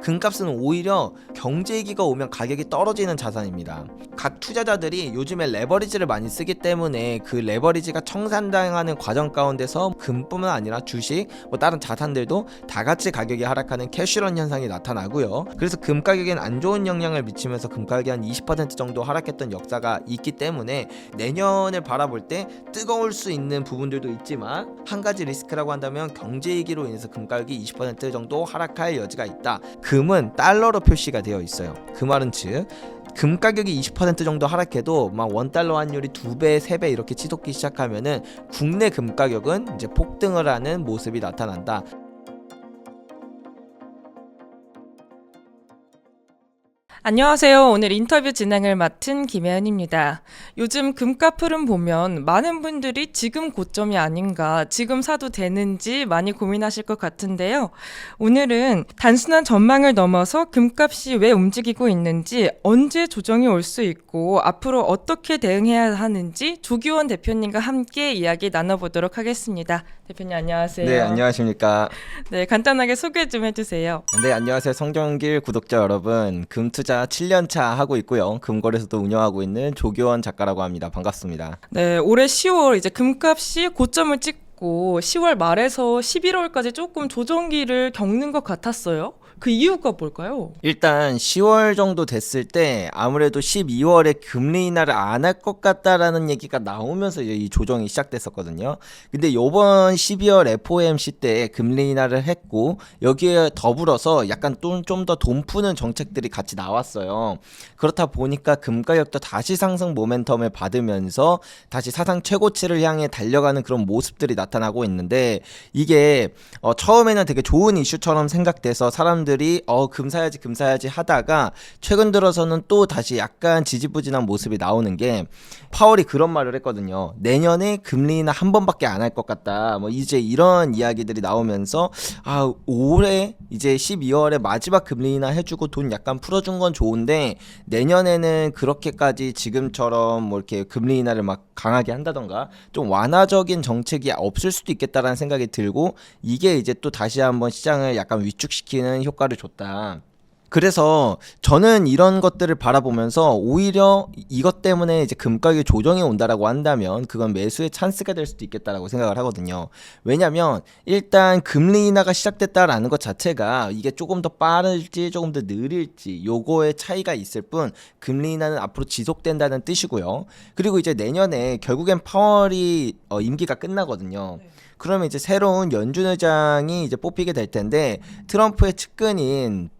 금값은 오히려 경제위기가 오면 가격이 떨어지는 자산입니다. 각 투자자들이 요즘에 레버리지를 많이 쓰기 때문에 그 레버리지가 청산당하는 과정 가운데서 금뿐만 아니라 주식, 다른 자산들도 다 같이 가격이 하락하는 캐시런 현상이 나타나고요. 그래서 금 가격엔 안 좋은 영향을 미치면서 금 가격이 한 20% 정도 하락했던 역사가 있기 때문에 내년을 바라볼 때 뜨거울 수 있는 부분들도 있지만 한 가지 리스크라고 한다면 경제위기로 인해서 금 가격이 20% 정도 하락할 여지가 있다. 금은 달러로 표시가 되어 있어요. 그 말은 즉 금 가격이 20% 정도 하락해도 막 원달러 환율이 2배, 3배 이렇게 치솟기 시작하면은 국내 금 가격은 이제 폭등을 하는 모습이 나타난다. 안녕하세요. 오늘 인터뷰 진행을 맡은 김혜은입니다. 요즘 금값 흐름 보면 많은 분들이 지금 고점이 아닌가, 지금 사도 되는지 많이 고민하실 것 같은데요. 오늘은 단순한 전망을 넘어서 금값이 왜 움직이고 있는지, 언제 조정이 올 수 있고 앞으로 어떻게 대응해야 하는지 조기원 대표님과 함께 이야기 나눠보도록 하겠습니다. 대표님 안녕하세요. 네, 안녕하십니까. 네, 간단하게 소개 좀 해주세요. 네, 안녕하세요. 성경길 구독자 여러분. 금투자 7년차 하고 있고요. 금거래소도 운영하고 있는 조기원 작가라고 합니다. 반갑습니다. 네, 올해 10월 이제 금값이 고점을 찍고 10월 말에서 11월까지 조금 조정기를 겪는 것 같았어요. 그 이유가 뭘까요? 일단 10월 정도 됐을 때 아무래도 12월에 금리 인하를 안 할 것 같다라는 얘기가 나오면서 이제 이 조정이 시작됐었거든요. 근데 요번 12월 FOMC 때 금리 인하를 했고 여기에 더불어서 약간 좀 더 돈 푸는 정책들이 같이 나왔어요. 그렇다 보니까 금 가격도 다시 상승 모멘텀을 받으면서 다시 사상 최고치를 향해 달려가는 그런 모습들이 나타나고 있는데 이게 처음에는 되게 좋은 이슈처럼 생각돼서 사람들이 금 사야지 하다가 최근 들어서는 또 다시 약간 지지부진한 모습이 나오는 게 파월이 그런 말을 했거든요. 내년에 금리 인하 한 번밖에 안 할 것 같다. 이제 이런 이야기들이 나오면서 올해 이제 12월에 마지막 금리 인하 해주고 돈 약간 풀어준 건 좋은데 내년에는 그렇게까지 지금처럼 이렇게 금리 인하를 막 강하게 한다던가 좀 완화적인 정책이 없을 수도 있겠다라는 생각이 들고 이게 이제 또 다시 한번 시장을 약간 위축시키는 효과를 줬다. 그래서 저는 이런 것들을 바라보면서 오히려 이것 때문에 이제 금가격이 조정이 온다라고 한다면 그건 매수의 찬스가 될 수도 있겠다라고 생각을 하거든요. 왜냐면 일단 금리 인하가 시작됐다라는 것 자체가 이게 조금 더 빠를지 조금 더 느릴지 요거의 차이가 있을 뿐 금리 인하는 앞으로 지속된다는 뜻이고요. 그리고 이제 내년에 결국엔 파월이 임기가 끝나거든요. 그러면 이제 새로운 연준 의장이 이제 뽑히게 될 텐데 트럼프의 측근인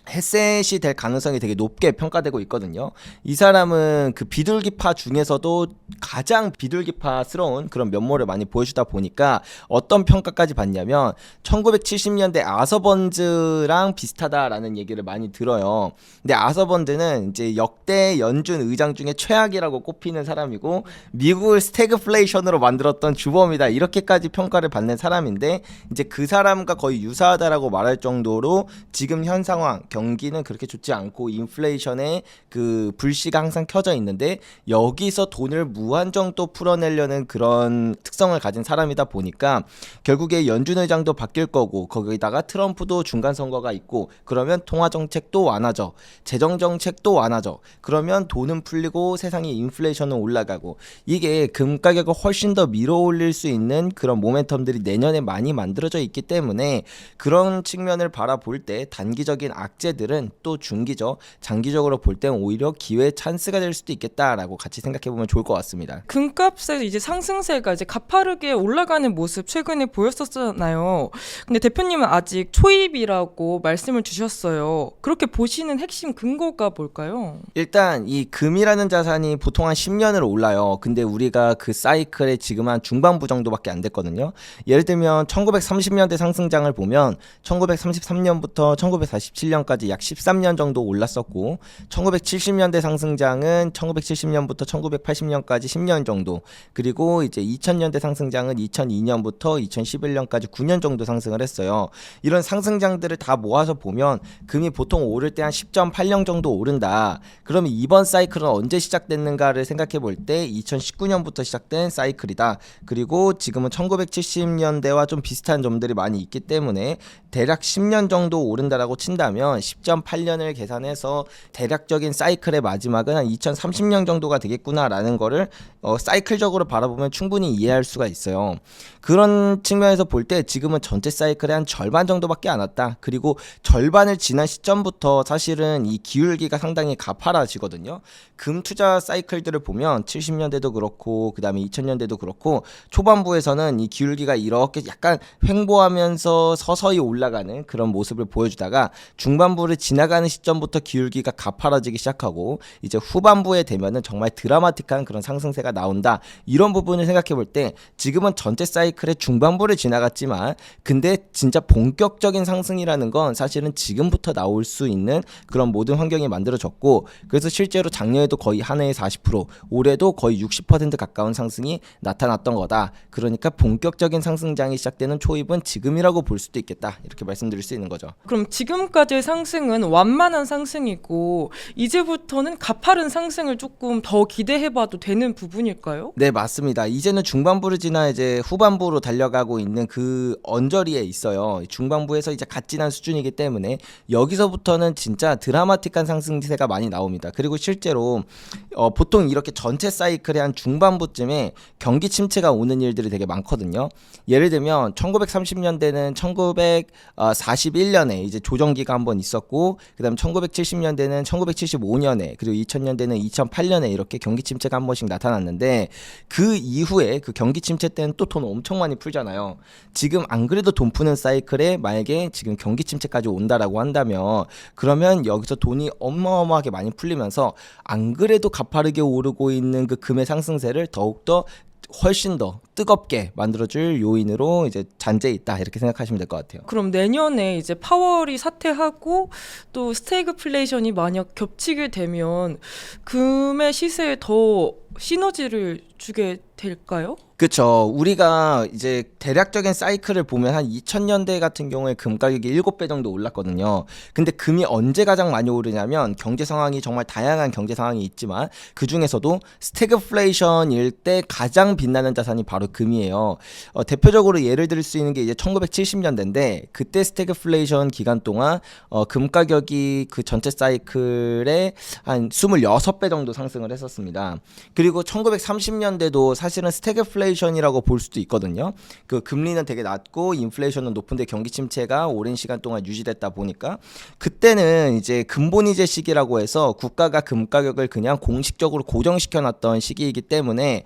헤셋이 될 가능성이 되게 높게 평가되고 있거든요. 이 사람은 그 비둘기파 중에서도 가장 비둘기파스러운 그런 면모를 많이 보여주다 보니까 어떤 평가까지 받냐면 1970년대 아서번즈랑 비슷하다라는 얘기를 많이 들어요. 근데 아서번즈는 이제 역대 연준 의장 중에 최악이라고 꼽히는 사람이고 미국을 스태그플레이션으로 만들었던 주범이다 이렇게까지 평가를 받는 사람인데 이제 그 사람과 거의 유사하다라고 말할 정도로 지금 현 상황 경기는 그렇게 좋지 않고 인플레이션의 그 불씨가 항상 켜져 있는데 여기서 돈을 무한정 또 풀어내려는 그런 특성을 가진 사람이다 보니까 결국에 연준 의장도 바뀔 거고 거기다가 트럼프도 중간 선거가 있고 그러면 통화 정책도 완화죠. 재정 정책도 완화죠. 그러면 돈은 풀리고 세상의 인플레이션은 올라가고 이게 금 가격을 훨씬 더 밀어올릴 수 있는 그런 모멘텀들이 내년에 많이 만들어져 있기 때문에 그런 측면을 바라볼 때 단기적인 악재들은 또 중기적, 장기적으로 볼 땐 오히려 기회의 찬스가 될 수도 있겠다라고 같이 생각해보면 좋을 것 같습니다. 금값의 이제 상승세가 이제 가파르게 올라가는 모습 최근에 보였었잖아요. 근데 대표님은 아직 초입이라고 말씀을 주셨어요. 그렇게 보시는 핵심 근거가 뭘까요? 일단 이 금이라는 자산이 보통 한 10년을 올라요. 근데 우리가 그 사이클의 지금 한 중반부 정도밖에 안 됐거든요. 예를 들면 1930년대 상승장을 보면 1933년부터 1947년까지 1980년까지 약 13년 정도 올랐었고 1970년대 상승장은 1970년부터 1980년까지 10년 정도, 그리고 이제 2000년대 상승장은 2002년부터 2011년까지 9년 정도 상승을 했어요. 이런 상승장들을 다 모아서 보면 금이 보통 오를 때 한 10.80 정도 오른다. 그러면 이번 사이클은 언제 시작됐는가를 생각해 볼 때 2019년부터 시작된 사이클이다. 그리고 지금은 1970년대와 좀 비슷한 점들이 많이 있기 때문에 대략 10년 정도 오른다라고 친다면 10.8년을 계산해서 대략적인 사이클의 마지막은 한 2030년 정도가 되겠구나라는 거를 사이클적으로 바라보면 충분히 이해할 수가 있어요. 그런 측면에서 볼 때 지금은 전체 사이클의 한 절반 정도밖에 안 왔다. 그리고 절반을 지난 시점부터 사실은 이 기울기가 상당히 가파라지거든요. 금 투자 사이클들을 보면 70년대도 그렇고 그 다음에 2000년대도 그렇고 초반부에서는 이 기울기가 이렇게 약간 횡보하면서 서서히 올라가는 그런 모습을 보여주다가 중반부를 지나가는 시점부터 기울기가 가파라지기 시작하고 이제 후반부에 되면은 정말 드라마틱한 그런 상승세가 나온다. 이런 부분을 생각해 볼 때 지금은 전체 사이클의 중반부를 지나갔지만 근데 진짜 본격적인 상승이라는 건 사실은 지금부터 나올 수 있는 그런 모든 환경이 만들어졌고, 그래서 실제로 작년에도 거의 한 해에 40%, 올해도 거의 60% 가까운 상승이 나타났던 거다. 그러니까 본격적인 상승장이 시작되는 초입은 지금이라고 볼 수도 있겠다. 이렇게 말씀드릴 수 있는 거죠. 그럼 지금까지의 상승은 완만한 상승이고 이제부터는 가파른 상승을 조금 더 기대해봐도 되는 부분일까요? 네, 맞습니다. 이제는 중반부를 지나 이제 후반부로 달려가고 있는 그 언저리에 있어요. 중반부에서 이제 갓 지난 수준이기 때문에 여기서부터는 진짜 드라마틱한 상승세가 많이 나옵니다. 그리고 실제로 보통 이렇게 전체 사이클의 한 중반부쯤에 경기 침체가 오는 일들이 되게 많거든요. 예를 들면 1930년대는 1941년에 이제 조정기가 한번 있었고, 그다음 1970년대는 1975년에, 그리고 2000년대는 2008년에 이렇게 경기 침체가 한 번씩 나타났는데 그 이후에 그 경기 침체 때는 또 돈 엄청 많이 풀잖아요. 지금 안 그래도 돈 푸는 사이클에 만약에 지금 경기 침체까지 온다라고 한다면 그러면 여기서 돈이 어마어마하게 많이 풀리면서 안 그래도 가파르게 오르고 있는 그 금의 상승세를 더욱더 훨씬 더 뜨겁게 만들어줄 요인으로 이제 잔재해 있다, 이렇게 생각하시면 될 것 같아요. 그럼 내년에 이제 파월이 사퇴하고 또 스태그플레이션이 만약 겹치게 되면 금의 시세에 더 시너지를 주게 될까요? 그쵸. 우리가 이제 대략적인 사이클을 보면 한 2000년대 같은 경우에 금 가격이 7배 정도 올랐거든요. 근데 금이 언제 가장 많이 오르냐면 경제 상황이 정말 다양한 경제 상황이 있지만 그 중에서도 스태그플레이션일 때 가장 빛나는 자산이 바로 금이에요. 대표적으로 예를 들 수 있는 게 이제 1970년대인데 그때 스태그플레이션 기간 동안 금 가격이 그 전체 사이클의 한 26배 정도 상승을 했었습니다. 그리고 1930년대도 사실은 스태그플레이션이라고 볼 수도 있거든요. 그 금리는 되게 낮고 인플레이션은 높은데 경기 침체가 오랜 시간 동안 유지됐다 보니까 그때는 이제 근본이제 시기라고 해서 국가가 금 가격을 그냥 공식적으로 고정시켜 놨던 시기이기 때문에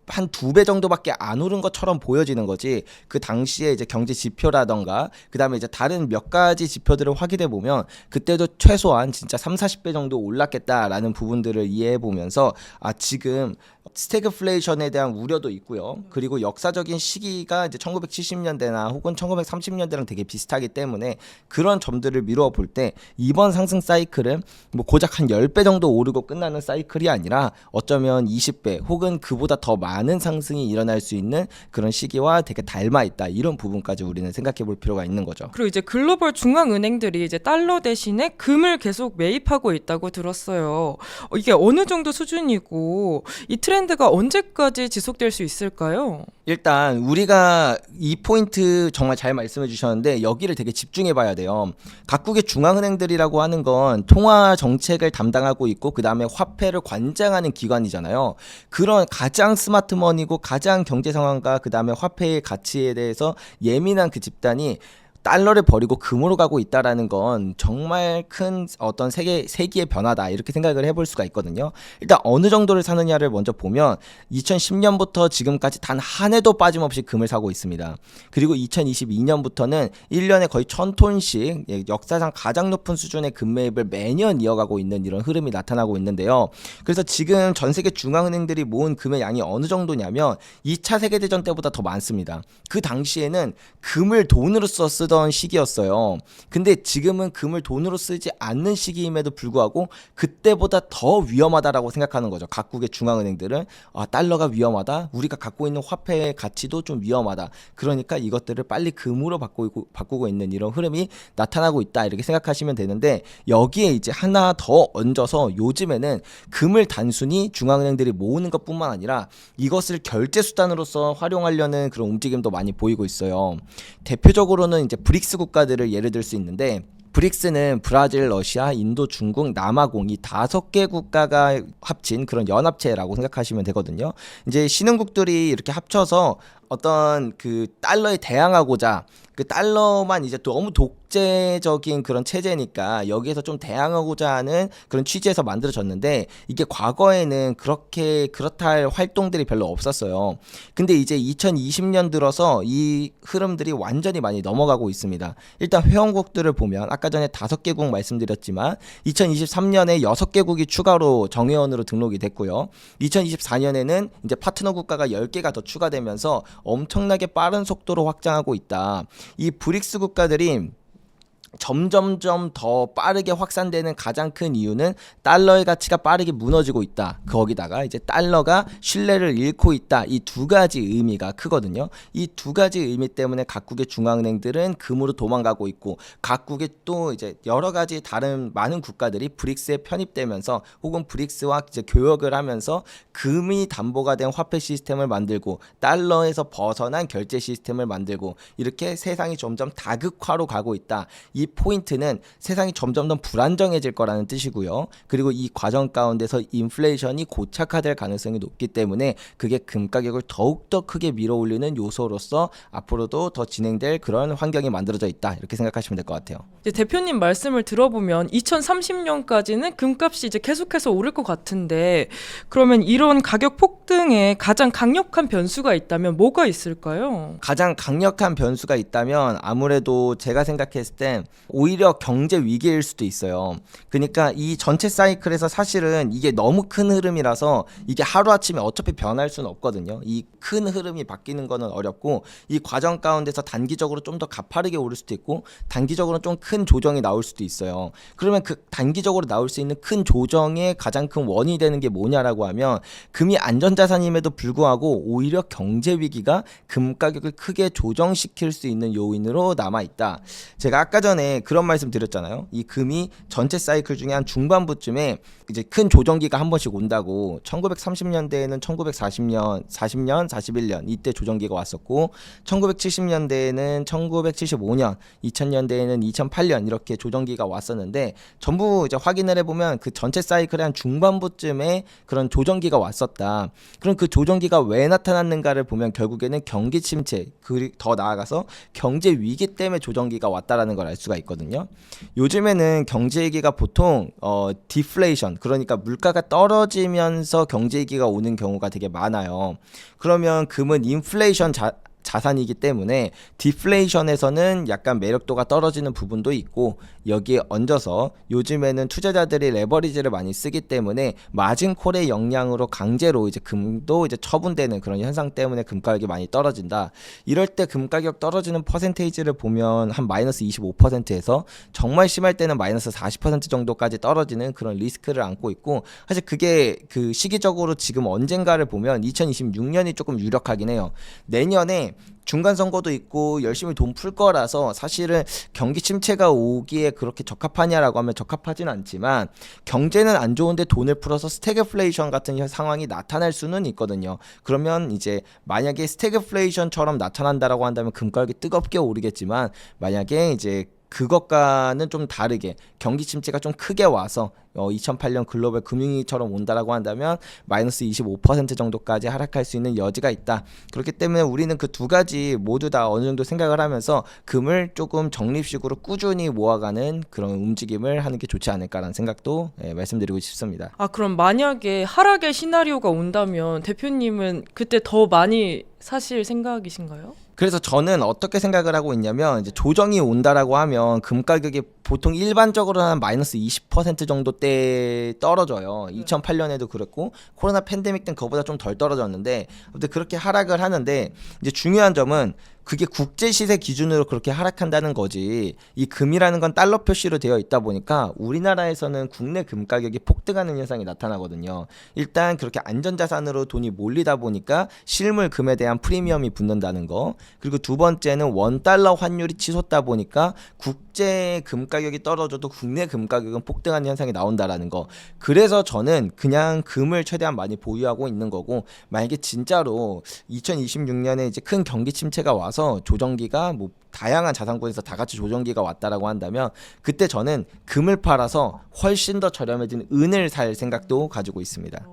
한 2배 정도밖에 안 오른 것처럼 보여지는 거지. 그 당시에 이제 경제 지표라던가 그다음에 이제 다른 몇 가지 지표들을 확인해 보면 그때도 최소한 진짜 30-40배 정도 올랐겠다라는 부분들을 이해해 보면서 지금 스태그플레이션에 대한 우려도 있고요. 그리고 역사적인 시기가 이제 1970년대나 혹은 1930년대랑 되게 비슷하기 때문에 그런 점들을 미루어 볼 때 이번 상승 사이클은 뭐 고작 한 10배 정도 오르고 끝나는 사이클이 아니라 어쩌면 20배 혹은 그보다 더 많은 상승이 일어날 수 있는 그런 시기와 되게 닮아 있다. 이런 부분까지 우리는 생각해 볼 필요가 있는 거죠. 그리고 이제 글로벌 중앙은행들이 이제 달러 대신에 금을 계속 매입하고 있다고 들었어요. 이게 어느 정도 수준이고 이 트렌드가 언제까지 지속될 수 있을까요? 일단 우리가 이 포인트 정말 잘 말씀해 주셨는데 여기를 되게 집중해 봐야 돼요. 각국의 중앙은행들이라고 하는 건 통화 정책을 담당하고 있고 그 다음에 화폐를 관장하는 기관이잖아요. 그런 가장 스마트머니고 가장 경제 상황과 그 다음에 화폐의 가치에 대해서 예민한 그 집단이 달러를 버리고 금으로 가고 있다라는 건 정말 큰 어떤 세기의 변화다, 이렇게 생각을 해볼 수가 있거든요. 일단 어느 정도를 사느냐를 먼저 보면 2010년부터 지금까지 단 한 해도 빠짐없이 금을 사고 있습니다. 그리고 2022년부터는 1년에 거의 1000톤씩 역사상 가장 높은 수준의 금 매입을 매년 이어가고 있는 이런 흐름이 나타나고 있는데요. 그래서 지금 전 세계 중앙은행들이 모은 금의 양이 어느 정도냐면 2차 세계대전 때보다 더 많습니다. 그 당시에는 금을 돈으로써 쓰던 있던 시기였어요. 근데 지금은 금을 돈으로 쓰지 않는 시기임에도 불구하고 그때보다 더 위험하다라고 생각하는 거죠. 각국의 중앙은행들은 달러가 위험하다. 우리가 갖고 있는 화폐의 가치도 좀 위험하다. 그러니까 이것들을 빨리 금으로 바꾸고 있는 이런 흐름이 나타나고 있다. 이렇게 생각하시면 되는데 여기에 이제 하나 더 얹어서 요즘에는 금을 단순히 중앙은행들이 모으는 것뿐만 아니라 이것을 결제 수단으로서 활용하려는 그런 움직임도 많이 보이고 있어요. 대표적으로는 이제 브릭스 국가들을 예를 들 수 있는데 브릭스는 브라질, 러시아, 인도, 중국, 남아공 이 5개 국가가 합친 그런 연합체라고 생각하시면 되거든요. 이제 신흥국들이 이렇게 합쳐서 어떤 그 달러에 대항하고자 그 달러만 이제 너무 독재적인 그런 체제니까 여기에서 좀 대항하고자 하는 그런 취지에서 만들어졌는데 이게 과거에는 그렇다 할 활동들이 별로 없었어요. 근데 이제 2020년 들어서 이 흐름들이 완전히 많이 넘어가고 있습니다. 일단 회원국들을 보면 아까 전에 5개국 말씀드렸지만 2023년에 6개국이 추가로 정회원으로 등록이 됐고요. 2024년에는 이제 파트너 국가가 10개가 더 추가되면서 엄청나게 빠른 속도로 확장하고 있다. 이 브릭스 국가들이 점점점 더 빠르게 확산되는 가장 큰 이유는 달러의 가치가 빠르게 무너지고 있다. 거기다가 이제 달러가 신뢰를 잃고 있다. 이 두 가지 의미가 크거든요. 이 두 가지 의미 때문에 각국의 중앙은행들은 금으로 도망가고 있고 각국의 또 이제 여러 가지 다른 많은 국가들이 브릭스에 편입되면서 혹은 브릭스와 이제 교역을 하면서 금이 담보가 된 화폐 시스템을 만들고 달러에서 벗어난 결제 시스템을 만들고 이렇게 세상이 점점 다극화로 가고 있다. 이 포인트는 세상이 점점 더 불안정해질 거라는 뜻이고요. 그리고 이 과정 가운데서 인플레이션이 고착화될 가능성이 높기 때문에 그게 금 가격을 더욱더 크게 밀어올리는 요소로서 앞으로도 더 진행될 그런 환경이 만들어져 있다. 이렇게 생각하시면 될 것 같아요. 이제 대표님 말씀을 들어보면 2030년까지는 금값이 이제 계속해서 오를 것 같은데 그러면 이런 가격 폭등에 가장 강력한 변수가 있다면 뭐가 있을까요? 가장 강력한 변수가 있다면 아무래도 제가 생각했을 땐 오히려 경제 위기일 수도 있어요. 그러니까 이 전체 사이클에서 사실은 이게 너무 큰 흐름이라서 이게 하루아침에 어차피 변할 수는 없거든요. 이 큰 흐름이 바뀌는 거는 어렵고 이 과정 가운데서 단기적으로 좀 더 가파르게 오를 수도 있고 단기적으로 좀 큰 조정이 나올 수도 있어요. 그러면 그 단기적으로 나올 수 있는 큰 조정의 가장 큰 원인이 되는 게 뭐냐라고 하면 금이 안전자산임에도 불구하고 오히려 경제 위기가 금 가격을 크게 조정시킬 수 있는 요인으로 남아있다. 제가 아까 전에 그런 말씀 드렸잖아요. 이 금이 전체 사이클 중에 한 중반부쯤에 이제 큰 조정기가 한 번씩 온다고 1930년대에는 1940년, 41년 이때 조정기가 왔었고 1970년대에는 1975년, 2000년대에는 2008년 이렇게 조정기가 왔었는데 전부 이제 확인을 해보면 그 전체 사이클의 한 중반부쯤에 그런 조정기가 왔었다. 그럼 그 조정기가 왜 나타났는가를 보면 결국에는 경기 침체, 더 나아가서 경제 위기 때문에 조정기가 왔다라는 걸 알 수가 있거든요. 요즘에는 경제 위기가 보통 디플레이션, 그러니까 물가가 떨어지면서 경제 위기가 오는 경우가 되게 많아요. 그러면 금은 인플레이션 자산이기 때문에 디플레이션에서는 약간 매력도가 떨어지는 부분도 있고 여기에 얹어서 요즘에는 투자자들이 레버리지를 많이 쓰기 때문에 마진콜의 영향으로 강제로 이제 금도 이제 처분되는 그런 현상 때문에 금 가격이 많이 떨어진다. 이럴 때 금 가격 떨어지는 퍼센테이지를 보면 한 마이너스 25%에서 정말 심할 때는 마이너스 40% 정도까지 떨어지는 그런 리스크를 안고 있고 사실 그게 그 시기적으로 지금 언젠가를 보면 2026년이 조금 유력하긴 해요. 내년에 중간 선거도 있고 열심히 돈 풀 거라서 사실은 경기 침체가 오기에 그렇게 적합하냐라고 하면 적합하진 않지만 경제는 안 좋은데 돈을 풀어서 스태그플레이션 같은 상황이 나타날 수는 있거든요. 그러면 이제 만약에 스태그플레이션처럼 나타난다라고 한다면 금가격이 뜨겁게 오르겠지만 만약에 이제 그것과는 좀 다르게 경기 침체가 좀 크게 와서 2008년 글로벌 금융위기처럼 온다라고 한다면 마이너스 25% 정도까지 하락할 수 있는 여지가 있다. 그렇기 때문에 우리는 그 두 가지 모두 다 어느 정도 생각을 하면서 금을 조금 적립식으로 꾸준히 모아가는 그런 움직임을 하는 게 좋지 않을까라는 생각도 말씀드리고 싶습니다. 그럼 만약에 하락의 시나리오가 온다면 대표님은 그때 더 많이 사실 생각이신가요? 그래서 저는 어떻게 생각을 하고 있냐면 이제 조정이 온다라고 하면 금 가격이 보통 일반적으로 한 마이너스 20% 정도 때 떨어져요. 2008년에도 그랬고 코로나 팬데믹 때는 그거보다 좀 덜 떨어졌는데 아무튼 그렇게 하락을 하는데 이제 중요한 점은 그게 국제 시세 기준으로 그렇게 하락한다는 거지. 이 금이라는 건 달러 표시로 되어 있다 보니까 우리나라에서는 국내 금 가격이 폭등하는 현상이 나타나거든요. 일단 그렇게 안전자산으로 돈이 몰리다 보니까 실물 금에 대한 프리미엄이 붙는다는 거. 그리고 두 번째는 원달러 환율이 치솟다 보니까 국제 금 가격이 떨어져도 국내 금 가격은 폭등하는 현상이 나온다라는 거. 그래서 저는 그냥 금을 최대한 많이 보유하고 있는 거고, 만약에 진짜로 2026년에 이제 큰 경기 침체가 와서 조정기가 뭐 다양한 자산군에서 다 같이 조정기가 왔다라고 한다면, 그때 저는 금을 팔아서 훨씬 더 저렴해진 은을 살 생각도 가지고 있습니다.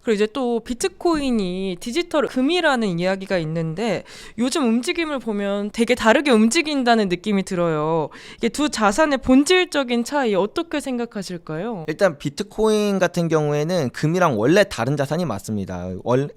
그리고 이제 또 비트코인이 디지털 금이라는 이야기가 있는데 요즘 움직임을 보면 되게 다르게 움직인다는 느낌이 들어요. 이게 두 자산의 본질적인 차이 어떻게 생각하실까요? 일단 비트코인 같은 경우에는 금이랑 원래 다른 자산이 맞습니다.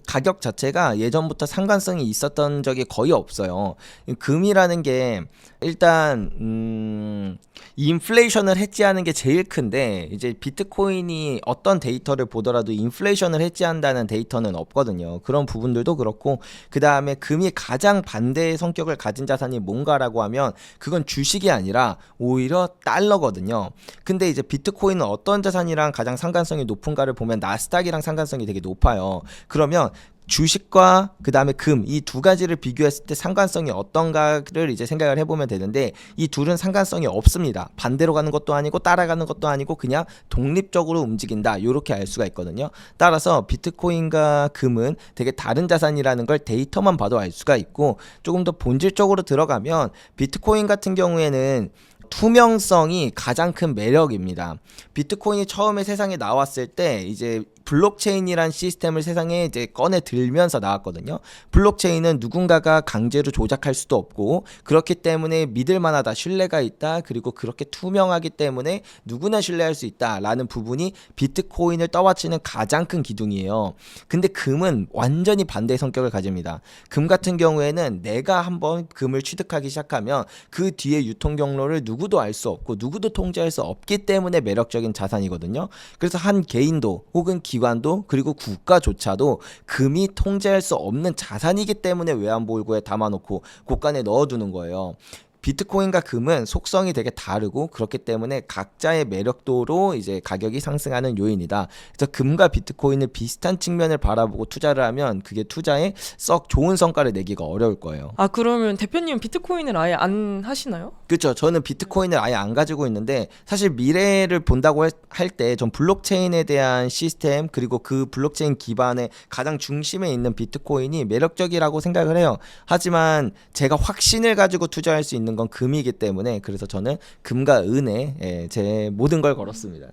가격 자체가 예전부터 상관성이 있었던 적이 거의 없어요. 금이라는 게 일단 인플레이션을 해지하는 게 제일 큰데, 이제 비트코인이 어떤 데이터를 보더라도 인플레이션을 해지한다는 데이터는 없거든요. 그런 부분들도 그렇고, 그 다음에 금이 가장 반대의 성격을 가진 자산이 뭔가라고 하면 그건 주식이 아니라 오히려 달러거든요. 근데 이제 비트코인은 어떤 자산이랑 가장 상관성이 높은가를 보면 나스닥이랑 상관성이 되게 높아요. 그러면 주식과 그 다음에 금, 이 두 가지를 비교했을 때 상관성이 어떤가를 이제 생각을 해보면 되는데, 이 둘은 상관성이 없습니다. 반대로 가는 것도 아니고 따라가는 것도 아니고 그냥 독립적으로 움직인다, 이렇게 알 수가 있거든요. 따라서 비트코인과 금은 되게 다른 자산이라는 걸 데이터만 봐도 알 수가 있고, 조금 더 본질적으로 들어가면 비트코인 같은 경우에는 투명성이 가장 큰 매력입니다. 비트코인이 처음에 세상에 나왔을 때 이제 블록체인이란 시스템을 세상에 이제 꺼내 들면서 나왔거든요. 블록체인은 누군가가 강제로 조작할 수도 없고, 그렇기 때문에 믿을 만하다, 신뢰가 있다, 그리고 그렇게 투명하기 때문에 누구나 신뢰할 수 있다라는 부분이 비트코인을 떠받치는 가장 큰 기둥이에요. 근데 금은 완전히 반대의 성격을 가집니다. 금 같은 경우에는 내가 한번 금을 취득하기 시작하면 그 뒤에 유통 경로를 누구도 알 수 없고 누구도 통제할 수 없기 때문에 매력적인 자산이거든요. 그래서 한 개인도 혹은 기관도 그리고 국가조차도 금이 통제할 수 없는 자산이기 때문에 외환보유고에 담아놓고 곳간에 넣어두는 거예요. 비트코인과 금은 속성이 되게 다르고, 그렇기 때문에 각자의 매력도로 이제 가격이 상승하는 요인이다. 그래서 금과 비트코인을 비슷한 측면을 바라보고 투자를 하면 그게 투자에 썩 좋은 성과를 내기가 어려울 거예요. 아, 그러면 대표님은 비트코인을 아예 안 하시나요? 그렇죠. 저는 비트코인을 아예 안 가지고 있는데, 사실 미래를 본다고 할 때 전 블록체인에 대한 시스템, 그리고 그 블록체인 기반의 가장 중심에 있는 비트코인이 매력적이라고 생각을 해요. 하지만 제가 확신을 가지고 투자할 수 있는 건 금이기 때문에, 그래서 저는 금과 은에 제 모든 걸 걸었습니다.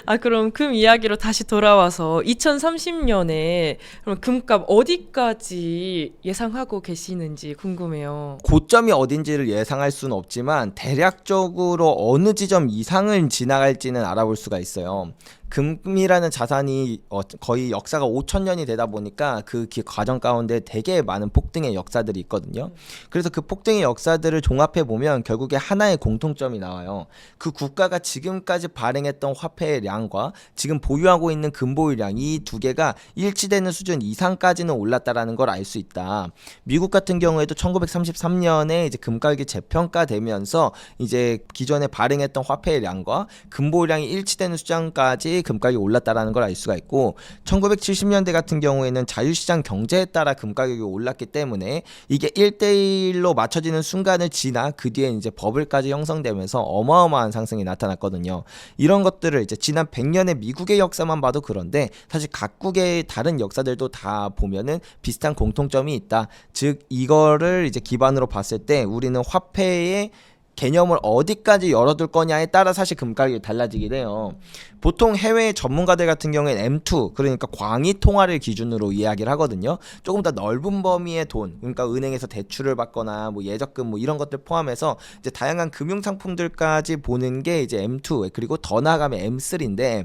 아, 그럼 금 이야기로 다시 돌아와서 2030년에 그럼 금값 어디까지 예상하고 계시는지 궁금해요. 고점이 어딘지를 예상할 수는 없지만 대략적으로 어느 지점 이상을 지나갈지는 알아볼 수가 있어요. 금이라는 자산이 거의 역사가 5,000년이 되다 보니까 그 과정 가운데 되게 많은 폭등의 역사들이 있거든요. 그래서 그 폭등의 역사들을 종합해 보면 결국에 하나의 공통점이 나와요. 그 국가가 지금까지 발행했던 화폐의 양과 지금 보유하고 있는 금보유량, 이 두 개가 일치되는 수준 이상까지는 올랐다라는 걸 알 수 있다. 미국 같은 경우에도 1933년에 이제 금가격이 재평가되면서 이제 기존에 발행했던 화폐의 양과 금보유량이 일치되는 수준까지 금가격이 올랐다라는 걸 알 수가 있고, 1970년대 같은 경우에는 자유시장 경제에 따라 금가격이 올랐기 때문에 이게 1대1로 맞춰지는 순간을 지나 그 뒤에 이제 버블까지 형성되면서 어마어마한 상승이 나타났거든요. 이런 것들을 이제 지난 100년의 미국의 역사만 봐도 그런데, 사실 각국의 다른 역사들도 다 보면은 비슷한 공통점이 있다. 즉 이거를 이제 기반으로 봤을 때 우리는 화폐의 개념을 어디까지 열어둘 거냐에 따라 사실 금가격이 달라지긴 해요. 보통 해외 전문가들 같은 경우에는 M2, 그러니까 광의 통화를 기준으로 이야기를 하거든요. 조금 더 넓은 범위의 돈, 그러니까 은행에서 대출을 받거나 뭐 예적금 뭐 이런 것들 포함해서 이제 다양한 금융 상품들까지 보는 게 이제 M2, 그리고 더 나아가면 M3인데,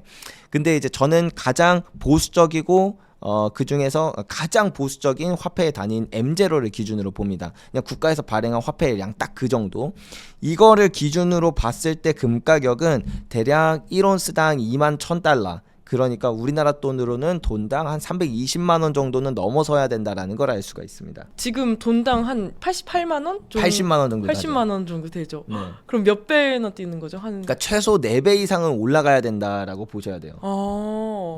근데 이제 저는 가장 보수적이고 그 중에서 가장 보수적인 화폐의 단위인 M0를 기준으로 봅니다. 그냥 국가에서 발행한 화폐의 양 딱 그 정도. 이거를 기준으로 봤을 때 금 가격은 대략 1온스당 21,000달러, 그러니까 우리나라 돈으로는 돈당 한 320만 원 정도는 넘어서야 된다라는 걸 알 수가 있습니다. 지금 돈당 한 88만 원? 80만 원 정도 80만 원 정도 되죠. 네. 그럼 몇 배나 뛰는 거죠? 한 그러니까 최소 4배 이상은 올라가야 된다라고 보셔야 돼요.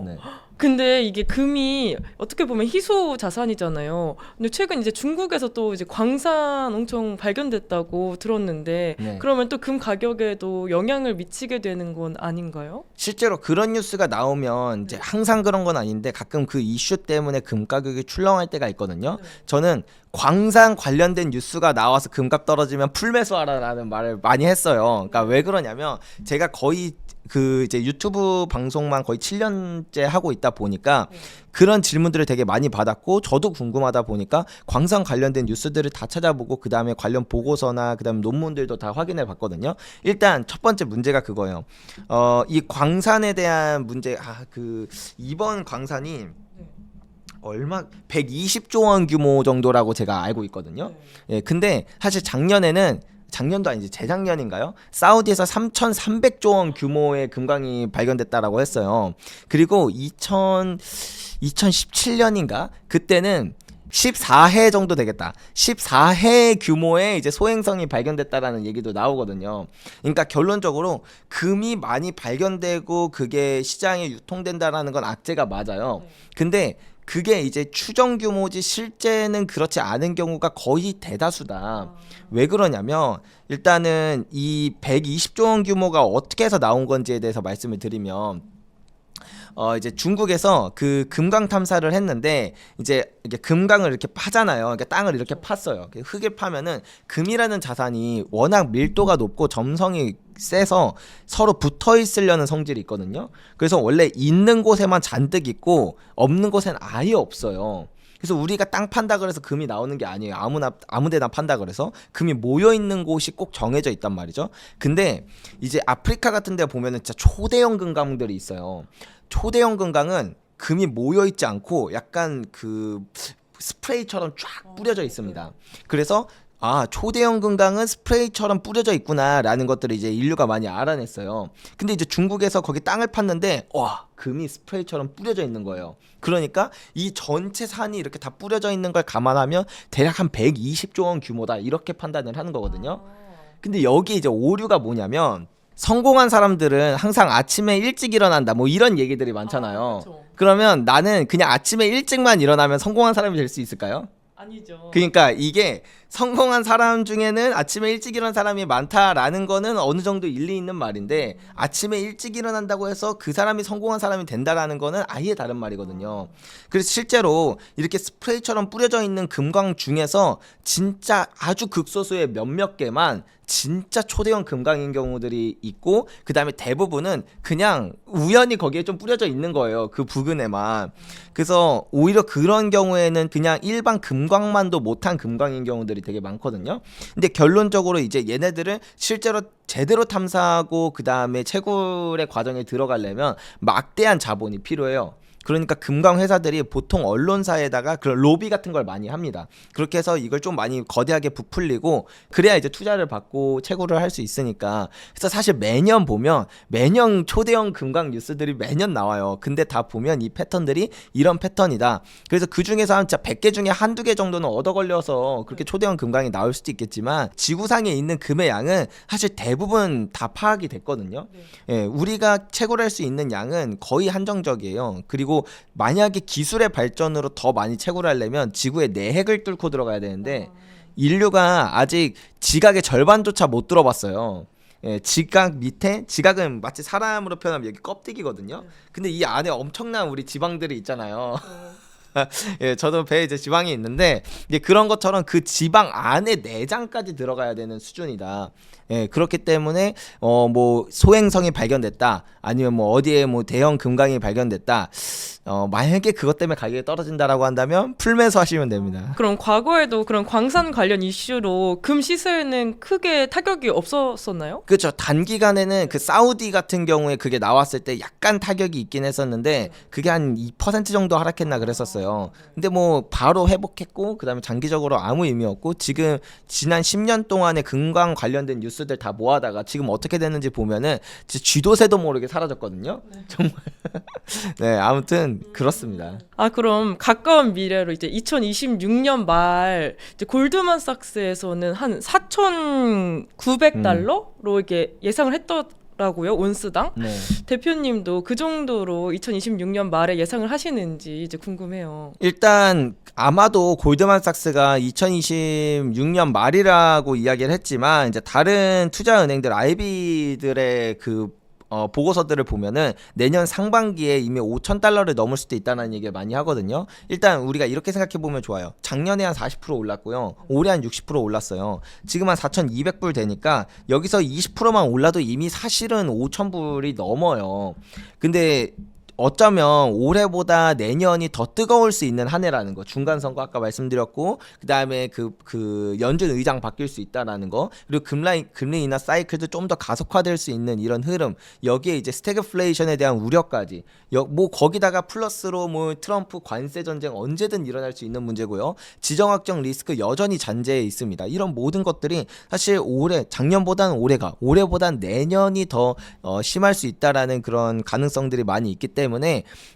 네. 근데 이게 금이 어떻게 보면 희소 자산이잖아요. 근데 최근 이제 중국에서 또 이제 광산 엄청 발견됐다고 들었는데 네. 그러면 또 금 가격에도 영향을 미치게 되는 건 아닌가요? 실제로 그런 뉴스가 나오면 이제 항상 그런 건 아닌데 가끔 그 이슈 때문에 금 가격이 출렁할 때가 있거든요. 네. 저는 광산 관련된 뉴스가 나와서 금값 떨어지면 풀매수하라는 말을 많이 했어요. 그러니까 왜 그러냐면 제가 거의 그 이제 유튜브 방송만 거의 7년째 하고 있다 보니까 그런 질문들을 되게 많이 받았고 저도 궁금하다 보니까 광산 관련된 뉴스들을 다 찾아보고 그 다음에 관련 보고서나 그 다음에 논문들도 다 확인해 봤거든요. 일단 첫 번째 문제가 그거예요. 이 광산에 대한 문제, 그 이번 광산이 얼마 120조 원 규모 정도라고 제가 알고 있거든요. 예, 근데 사실 작년도 아니지 재작년인가요? 사우디에서 3,300조 원 규모의 금광이 발견됐다라고 했어요. 그리고 2017년인가? 그때는 14해 정도 되겠다. 14해 규모의 이제 소행성이 발견됐다라는 얘기도 나오거든요. 그러니까 결론적으로 금이 많이 발견되고 그게 시장에 유통된다라는 건 악재가 맞아요. 근데 그게 이제 추정 규모지 실제는 그렇지 않은 경우가 거의 대다수다. 왜 그러냐면 일단은 이 120조 원 규모가 어떻게 해서 나온 건지에 대해서 말씀을 드리면 이제 중국에서 그 금강 탐사를 했는데 이제 이게 금강을 이렇게 파잖아요. 그러니까 땅을 이렇게 팠어요. 흙을 파면은 금이라는 자산이 워낙 밀도가 높고 점성이 세서 서로 붙어 있으려는 성질이 있거든요. 그래서 원래 있는 곳에만 잔뜩 있고 없는 곳엔 아예 없어요. 그래서 우리가 땅 판다 그래서 금이 나오는 게 아니에요. 아무데나 판다 그래서 금이 모여 있는 곳이 꼭 정해져 있단 말이죠. 근데 이제 아프리카 같은 데 보면은 진짜 초대형 금강들이 있어요. 초대형 금강은 금이 모여 있지 않고 약간 그 스프레이처럼 쫙 뿌려져 있습니다. 그래서 초대형 금강은 스프레이처럼 뿌려져 있구나라는 것들을 이제 인류가 많이 알아냈어요. 근데 이제 중국에서 거기 땅을 팠는데 금이 스프레이처럼 뿌려져 있는 거예요. 그러니까 이 전체 산이 이렇게 다 뿌려져 있는 걸 감안하면 대략 한 120조 원 규모다 이렇게 판단을 하는 거거든요. 근데 여기 이제 오류가 뭐냐면 성공한 사람들은 항상 아침에 일찍 일어난다 뭐 이런 얘기들이 많잖아요. 그러면 나는 그냥 아침에 일찍만 일어나면 성공한 사람이 될 수 있을까요? 아니죠. 그러니까 이게 성공한 사람 중에는 아침에 일찍 일어난 사람이 많다라는 거는 어느 정도 일리 있는 말인데 아침에 일찍 일어난다고 해서 그 사람이 성공한 사람이 된다라는 거는 아예 다른 말이거든요. 그래서 실제로 이렇게 스프레이처럼 뿌려져 있는 금광 중에서 진짜 아주 극소수의 몇몇 개만 진짜 초대형 금강인 경우들이 있고 그 다음에 대부분은 그냥 우연히 거기에 좀 뿌려져 있는 거예요. 그 부근에만. 그래서 오히려 그런 경우에는 그냥 일반 금광만도 못한 금광인 경우들이 되게 많거든요. 근데 결론적으로 이제 얘네들을 실제로 제대로 탐사하고 그 다음에 채굴의 과정에 들어가려면 막대한 자본이 필요해요. 그러니까 금강 회사들이 보통 언론사에다가 그런 로비 같은 걸 많이 합니다. 그렇게 해서 이걸 좀 많이 거대하게 부풀리고 그래야 이제 투자를 받고 채굴을 할 수 있으니까. 그래서 사실 매년 초대형 금강 뉴스들이 매년 나와요. 근데 다 보면 이 패턴들이 이런 패턴이다. 그래서 그 중에서 한 진짜 100개 중에 한두 개 정도는 얻어 걸려서 그렇게 초대형 금강이 나올 수도 있겠지만 지구상에 있는 금의 양은 사실 대부분 다 파악이 됐거든요. 예, 우리가 채굴할 수 있는 양은 거의 한정적이에요. 그리고 만약에 기술의 발전으로 더 많이 채굴을 하려면 지구의 내핵을 뚫고 들어가야 되는데 인류가 아직 지각의 절반조차 못 들어봤어요. 예, 지각은 마치 사람으로 표현하면 여기 껍데기거든요. 근데 이 안에 엄청난 우리 지방들이 있잖아요. 예, 저도 배에 이제 지방이 있는데 이제 그런 것처럼 그 지방 안에 내장까지 들어가야 되는 수준이다. 예, 그렇기 때문에 뭐 소행성이 발견됐다. 아니면 뭐 어디에 뭐 대형 금강이 발견됐다. 만약에 그것 때문에 가격이 떨어진다라고 한다면 풀매수 하시면 됩니다. 그럼 과거에도 그런 광산 관련 이슈로 금 시세에는 크게 타격이 없었었나요? 그렇죠. 단기간에는 그 사우디 같은 경우에 그게 나왔을 때 약간 타격이 있긴 했었는데 그게 한 2% 정도 하락했나 그랬었어요. 근데 뭐 바로 회복했고 그다음에 장기적으로 아무 의미 없고 지금 지난 10년 동안의 금광 관련된 뉴스들 다 모아다가 지금 어떻게 됐는지 보면은 진짜 쥐도새도 모르게 사라졌거든요. 정말. 네, 아무튼 그렇습니다. 아, 그럼 가까운 미래로 이제 2026년 말 이제 골드만삭스에서는 한 4,900달러로 이렇게 예상을 했더라고요, 온스당. 네. 대표님도 그 정도로 2026년 말에 예상을 하시는지 이제 궁금해요. 일단 아마도 골드만삭스가 2026년 말이라고 이야기를 했지만 이제 다른 투자은행들 IB들의 그 보고서들을 보면은 내년 상반기에 이미 5,000달러를 넘을 수도 있다는 얘기를 많이 하거든요. 일단 우리가 이렇게 생각해 보면 좋아요. 작년에 한 40% 올랐고요. 올해 한 60% 올랐어요. 지금 한 4,200불 되니까 여기서 20%만 올라도 이미 사실은 5,000불이 넘어요. 근데 어쩌면 올해보다 내년이 더 뜨거울 수 있는 한 해라는 거. 중간 선거 아까 말씀드렸고, 그 다음에 그 연준 의장 바뀔 수 있다라는 거. 그리고 금리 인하 사이클도 좀 더 가속화될 수 있는 이런 흐름. 여기에 이제 스태그플레이션에 대한 우려까지. 뭐 거기다가 플러스로 뭐 트럼프 관세 전쟁 언제든 일어날 수 있는 문제고요. 지정학적 리스크 여전히 잔재해 있습니다. 이런 모든 것들이 사실 작년보다는 올해보다는 내년이 더 심할 수 있다라는 그런 가능성들이 많이 있기 때문에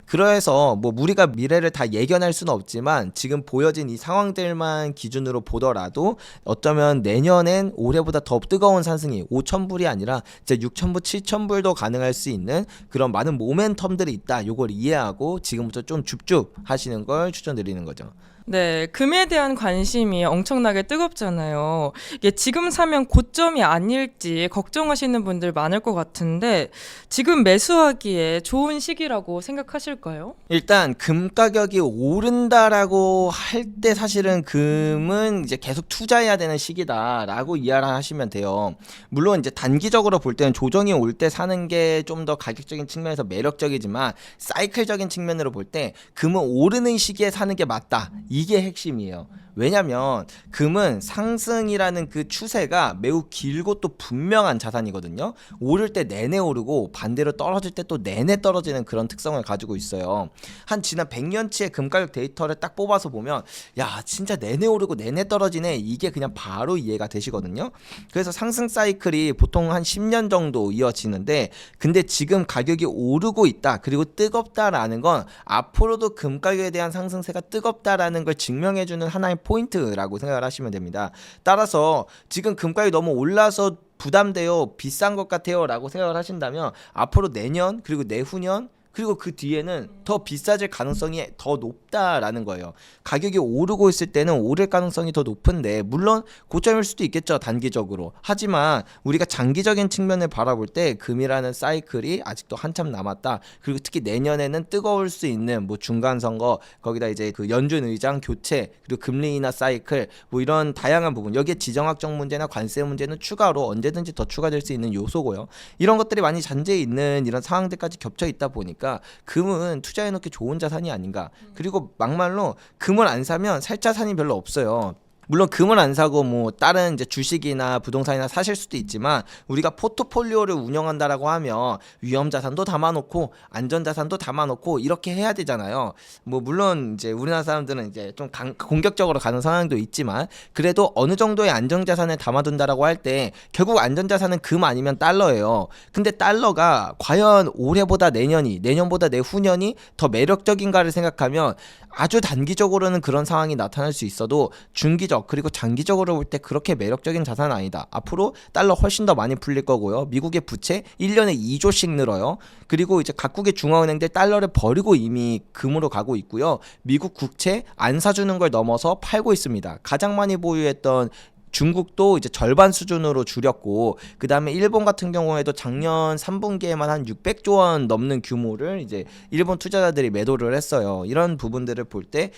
그래서 뭐 우리가 미래를 다 예견할 수는 없지만 지금 보여진 이 상황들만 기준으로 보더라도 어쩌면 내년엔 올해보다 더 뜨거운 상승이 5,000불이 아니라 진짜 6,000불, 7,000불도 가능할 수 있는 그런 많은 모멘텀들이 있다. 요걸 이해하고 지금부터 좀 줍줍 하시는 걸 추천드리는 거죠. 네, 금에 대한 관심이 엄청나게 뜨겁잖아요. 이게 지금 사면 고점이 아닐지 걱정하시는 분들 많을 것 같은데 지금 매수하기에 좋은 시기라고 생각하실까요? 일단 금 가격이 오른다라고 할 때 사실은 금은 이제 계속 투자해야 되는 시기다라고 이해를 하시면 돼요. 물론 이제 단기적으로 볼 때는 조정이 올 때 사는 게 좀 더 가격적인 측면에서 매력적이지만 사이클적인 측면으로 볼 때 금은 오르는 시기에 사는 게 맞다. 이게 핵심이에요. 왜냐면 금은 상승이라는 그 추세가 매우 길고 또 분명한 자산이거든요. 오를 때 내내 오르고 반대로 떨어질 때 또 내내 떨어지는 그런 특성을 가지고 있어요. 한 지난 100년치의 금 가격 데이터를 딱 뽑아서 보면 야 진짜 내내 오르고 내내 떨어지네 이게 그냥 바로 이해가 되시거든요. 그래서 상승 사이클이 보통 한 10년 정도 이어지는데 근데 지금 가격이 오르고 있다 그리고 뜨겁다라는 건 앞으로도 금 가격에 대한 상승세가 뜨겁다라는 걸 증명해주는 하나의 포인트라고 생각을 하시면 됩니다. 따라서 지금 금가격이 너무 올라서 부담돼요, 비싼 것 같아요 라고 생각을 하신다면 앞으로 내년 그리고 내후년 그리고 그 뒤에는 더 비싸질 가능성이 더 높다라는 거예요. 가격이 오르고 있을 때는 오를 가능성이 더 높은데 물론 고점일 수도 있겠죠 단기적으로. 하지만 우리가 장기적인 측면을 바라볼 때 금이라는 사이클이 아직도 한참 남았다. 그리고 특히 내년에는 뜨거울 수 있는 뭐 중간 선거 거기다 이제 그 연준 의장 교체 그리고 금리 인하 사이클 뭐 이런 다양한 부분 여기에 지정학적 문제나 관세 문제는 추가로 언제든지 더 추가될 수 있는 요소고요. 이런 것들이 많이 잔재해 있는 이런 상황들까지 겹쳐 있다 보니까 금은 투자해놓기 좋은 자산이 아닌가. 그리고 막말로 금을 안 사면 살 자산이 별로 없어요. 물론 금을 안 사고 뭐 다른 이제 주식이나 부동산이나 사실 수도 있지만 우리가 포트폴리오를 운영한다라고 하면 위험 자산도 담아놓고 안전 자산도 담아놓고 이렇게 해야 되잖아요. 뭐 물론 이제 우리나라 사람들은 이제 좀 공격적으로 가는 성향도 있지만 그래도 어느 정도의 안전 자산을 담아둔다라고 할 때 결국 안전 자산은 금 아니면 달러예요. 근데 달러가 과연 올해보다 내년보다 내후년이 더 매력적인가를 생각하면 아주 단기적으로는 그런 상황이 나타날 수 있어도 중기적 그리고 장기적으로 볼 때 그렇게 매력적인 자산은 아니다. 앞으로 달러 훨씬 더 많이 풀릴 거고요. 미국의 부채 1년에 2조씩 늘어요. 그리고 이제 각국의 중앙은행들 달러를 버리고 이미 금으로 가고 있고요. 미국 국채 안 사주는 걸 넘어서 팔고 있습니다. 가장 많이 보유했던 중국도 이제 절반 수준으로 줄였고, 그 다음에 일본 같은 경우에도 작년 3분기에만 한 600조 원 넘는 규모를 이제 일본 투자자들이 매도를 했어요. 이런 부분들을 볼 때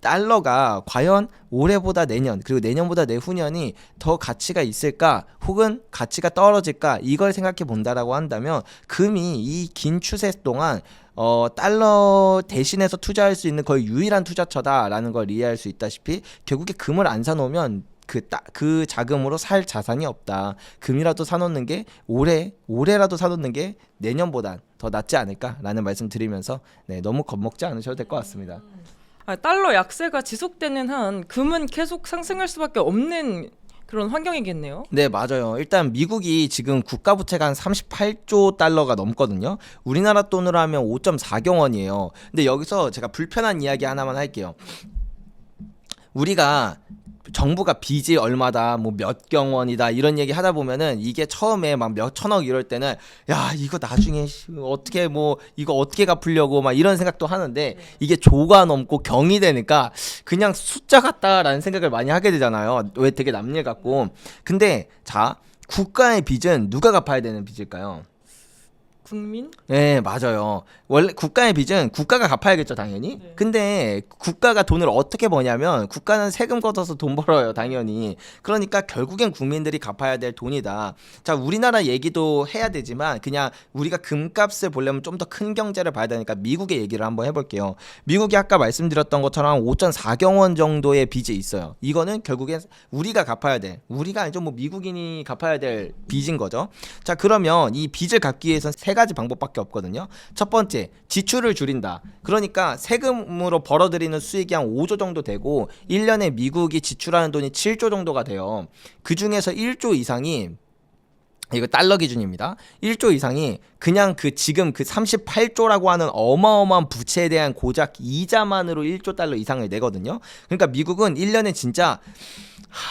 달러가 과연 올해보다 내년, 그리고 내년보다 내후년이 더 가치가 있을까, 혹은 가치가 떨어질까, 이걸 생각해 본다라고 한다면 금이 이 긴 추세 동안 달러 대신해서 투자할 수 있는 거의 유일한 투자처다라는 걸 이해할 수 있다시피, 결국에 금을 안 사놓으면 그 자금으로 살 자산이 없다. 금이라도 사놓는 게 올해라도 사놓는 게 내년보단 더 낫지 않을까라는 말씀 드리면서, 네, 너무 겁먹지 않으셔도 될 것 같습니다. 달러 약세가 지속되는 한 금은 계속 상승할 수밖에 없는 그런 환경이겠네요. 네, 맞아요. 일단 미국이 지금 국가 부채가 한 38조 달러가 넘거든요. 우리나라 돈으로 하면 5.4경원이에요. 근데 여기서 제가 불편한 이야기 하나만 할게요. 우리가 정부가 빚이 얼마다, 뭐 몇 경원이다, 이런 얘기 하다 보면은 이게 처음에 막 몇 천억 이럴 때는 야, 이거 나중에 어떻게, 뭐 이거 어떻게 갚으려고 막 이런 생각도 하는데, 이게 조가 넘고 경이 되니까 그냥 숫자 같다라는 생각을 많이 하게 되잖아요. 왜 되게 남일 같고. 근데 자, 국가의 빚은 누가 갚아야 되는 빚일까요? 국민? 네, 맞아요. 원래 국가의 빚은 국가가 갚아야겠죠, 당연히. 네. 근데 국가가 돈을 어떻게 버냐면, 국가는 세금 걷어서 돈 벌어요, 당연히. 그러니까 결국엔 국민들이 갚아야 될 돈이다. 자, 우리나라 얘기도 해야 되지만, 그냥 우리가 금값을 보려면 좀 더 큰 경제를 봐야 되니까 미국의 얘기를 한번 해볼게요. 미국이 아까 말씀드렸던 것처럼 5.4경원 정도의 빚이 있어요. 이거는 결국엔 우리가 갚아야 될, 우리가 아니죠, 뭐 미국인이 갚아야 될 빚인 거죠. 자, 그러면 이 빚을 갚기 위해서는 세 가지 방법밖에 없거든요. 첫 번째, 지출을 줄인다. 그러니까 세금으로 벌어들이는 수익이 한 5조 정도 되고, 1년에 미국이 지출하는 돈이 7조 정도가 돼요. 그 중에서 1조 이상이, 이거 달러 기준입니다. 1조 이상이 그냥 지금 38조라고 하는 어마어마한 부채에 대한 고작 이자만으로 1조 달러 이상을 내거든요. 그러니까 미국은 1년에 진짜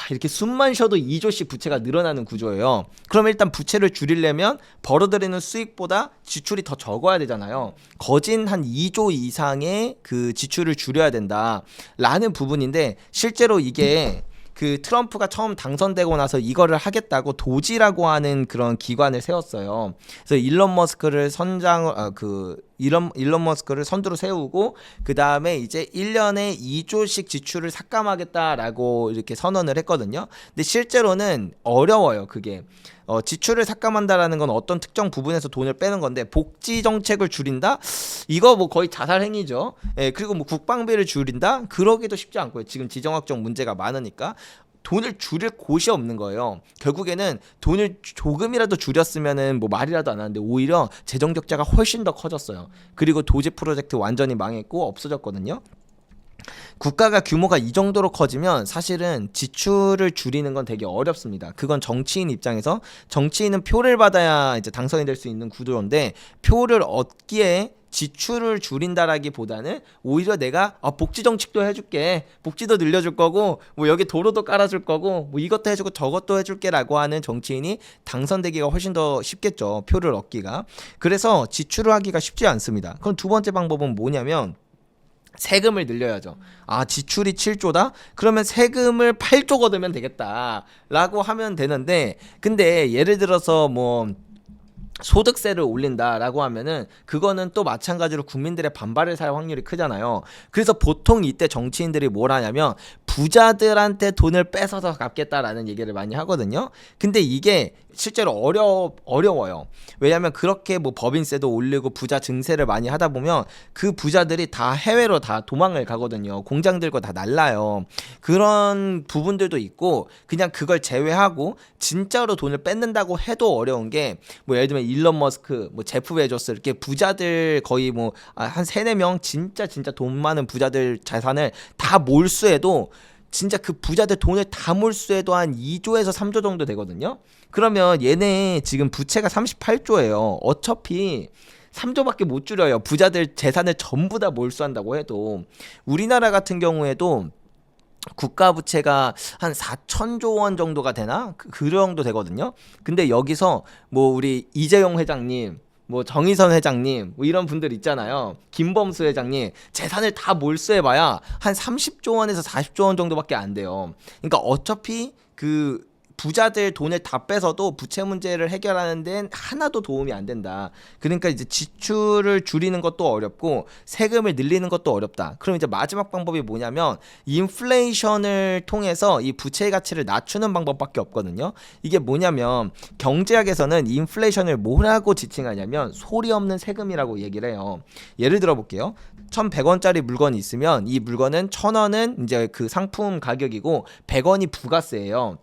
이렇게 숨만 쉬어도 2조씩 부채가 늘어나는 구조예요. 그럼 일단 부채를 줄이려면 벌어들이는 수익보다 지출이 더 적어야 되잖아요. 거진 한 2조 이상의 그 지출을 줄여야 된다라는 부분인데, 실제로 이게 트럼프가 처음 당선되고 나서 이거를 하겠다고 도지라고 하는 그런 기관을 세웠어요. 그래서 일론 머스크를 선두로 세우고, 그 다음에 이제 1년에 2조씩 지출을 삭감하겠다라고 이렇게 선언을 했거든요. 근데 실제로는 어려워요, 그게. 지출을 삭감한다라는 건 어떤 특정 부분에서 돈을 빼는 건데, 복지 정책을 줄인다? 이거 뭐 거의 자살 행위죠. 예, 그리고 뭐 국방비를 줄인다? 그러기도 쉽지 않고요. 지금 지정학적 문제가 많으니까. 돈을 줄일 곳이 없는 거예요. 결국에는 돈을 조금이라도 줄였으면은 뭐 말이라도 안 하는데, 오히려 재정 적자가 훨씬 더 커졌어요. 그리고 도제 프로젝트 완전히 망했고 없어졌거든요. 국가가 규모가 이 정도로 커지면 사실은 지출을 줄이는 건 되게 어렵습니다. 그건 정치인 입장에서, 정치인은 표를 받아야 이제 당선이 될 수 있는 구조인데, 표를 얻기에 지출을 줄인다라기보다는 오히려 내가 복지 정책도 해줄게, 복지도 늘려줄 거고, 뭐 여기 도로도 깔아줄 거고, 뭐 이것도 해주고 저것도 해줄게라고 하는 정치인이 당선되기가 훨씬 더 쉽겠죠, 표를 얻기가. 그래서 지출을 하기가 쉽지 않습니다. 그럼 두 번째 방법은 뭐냐면, 세금을 늘려야죠. 지출이 7조다? 그러면 세금을 8조 걷으면 되겠다 라고 하면 되는데, 근데 예를 들어서 뭐 소득세를 올린다라고 하면은 그거는 또 마찬가지로 국민들의 반발을 살 확률이 크잖아요. 그래서 보통 이때 정치인들이 뭘 하냐면 부자들한테 돈을 뺏어서 갚겠다라는 얘기를 많이 하거든요. 근데 이게 실제로 어려워요. 왜냐하면 그렇게 뭐 법인세도 올리고 부자 증세를 많이 하다 보면 그 부자들이 다 해외로 다 도망을 가거든요. 공장 들고 다 날라요. 그런 부분들도 있고, 그냥 그걸 제외하고 진짜로 돈을 뺏는다고 해도 어려운 게, 뭐 예를 들면 일론 머스크, 뭐 제프 베조스, 이렇게 부자들 거의 뭐 한 3-4명 진짜 돈 많은 부자들 자산을 다 몰수해도, 진짜 그 부자들 돈을 다 몰수해도 한 2조에서 3조 정도 되거든요. 그러면 얘네 지금 부채가 38조예요. 어차피 3조밖에 못 줄여요. 부자들 재산을 전부 다 몰수한다고 해도. 우리나라 같은 경우에도 국가 부채가 한 4천조 원 정도가 되나? 그 정도 되거든요. 근데 여기서 뭐 우리 이재용 회장님, 뭐 정의선 회장님 뭐 이런 분들 있잖아요. 김범수 회장님 재산을 다 몰수해봐야 한 30조 원에서 40조 원 정도밖에 안 돼요. 그러니까 어차피 그 부자들 돈을 다 뺏어도 부채 문제를 해결하는 데는 하나도 도움이 안 된다. 그러니까 이제 지출을 줄이는 것도 어렵고 세금을 늘리는 것도 어렵다. 그럼 이제 마지막 방법이 뭐냐면 인플레이션을 통해서 이 부채의 가치를 낮추는 방법밖에 없거든요. 이게 뭐냐면 경제학에서는 인플레이션을 뭐라고 지칭하냐면 소리 없는 세금이라고 얘기를 해요. 예를 들어 볼게요. 1,100원짜리 물건이 있으면 이 물건은 1,000원은 이제 그 상품 가격이고 100원이 부가세예요.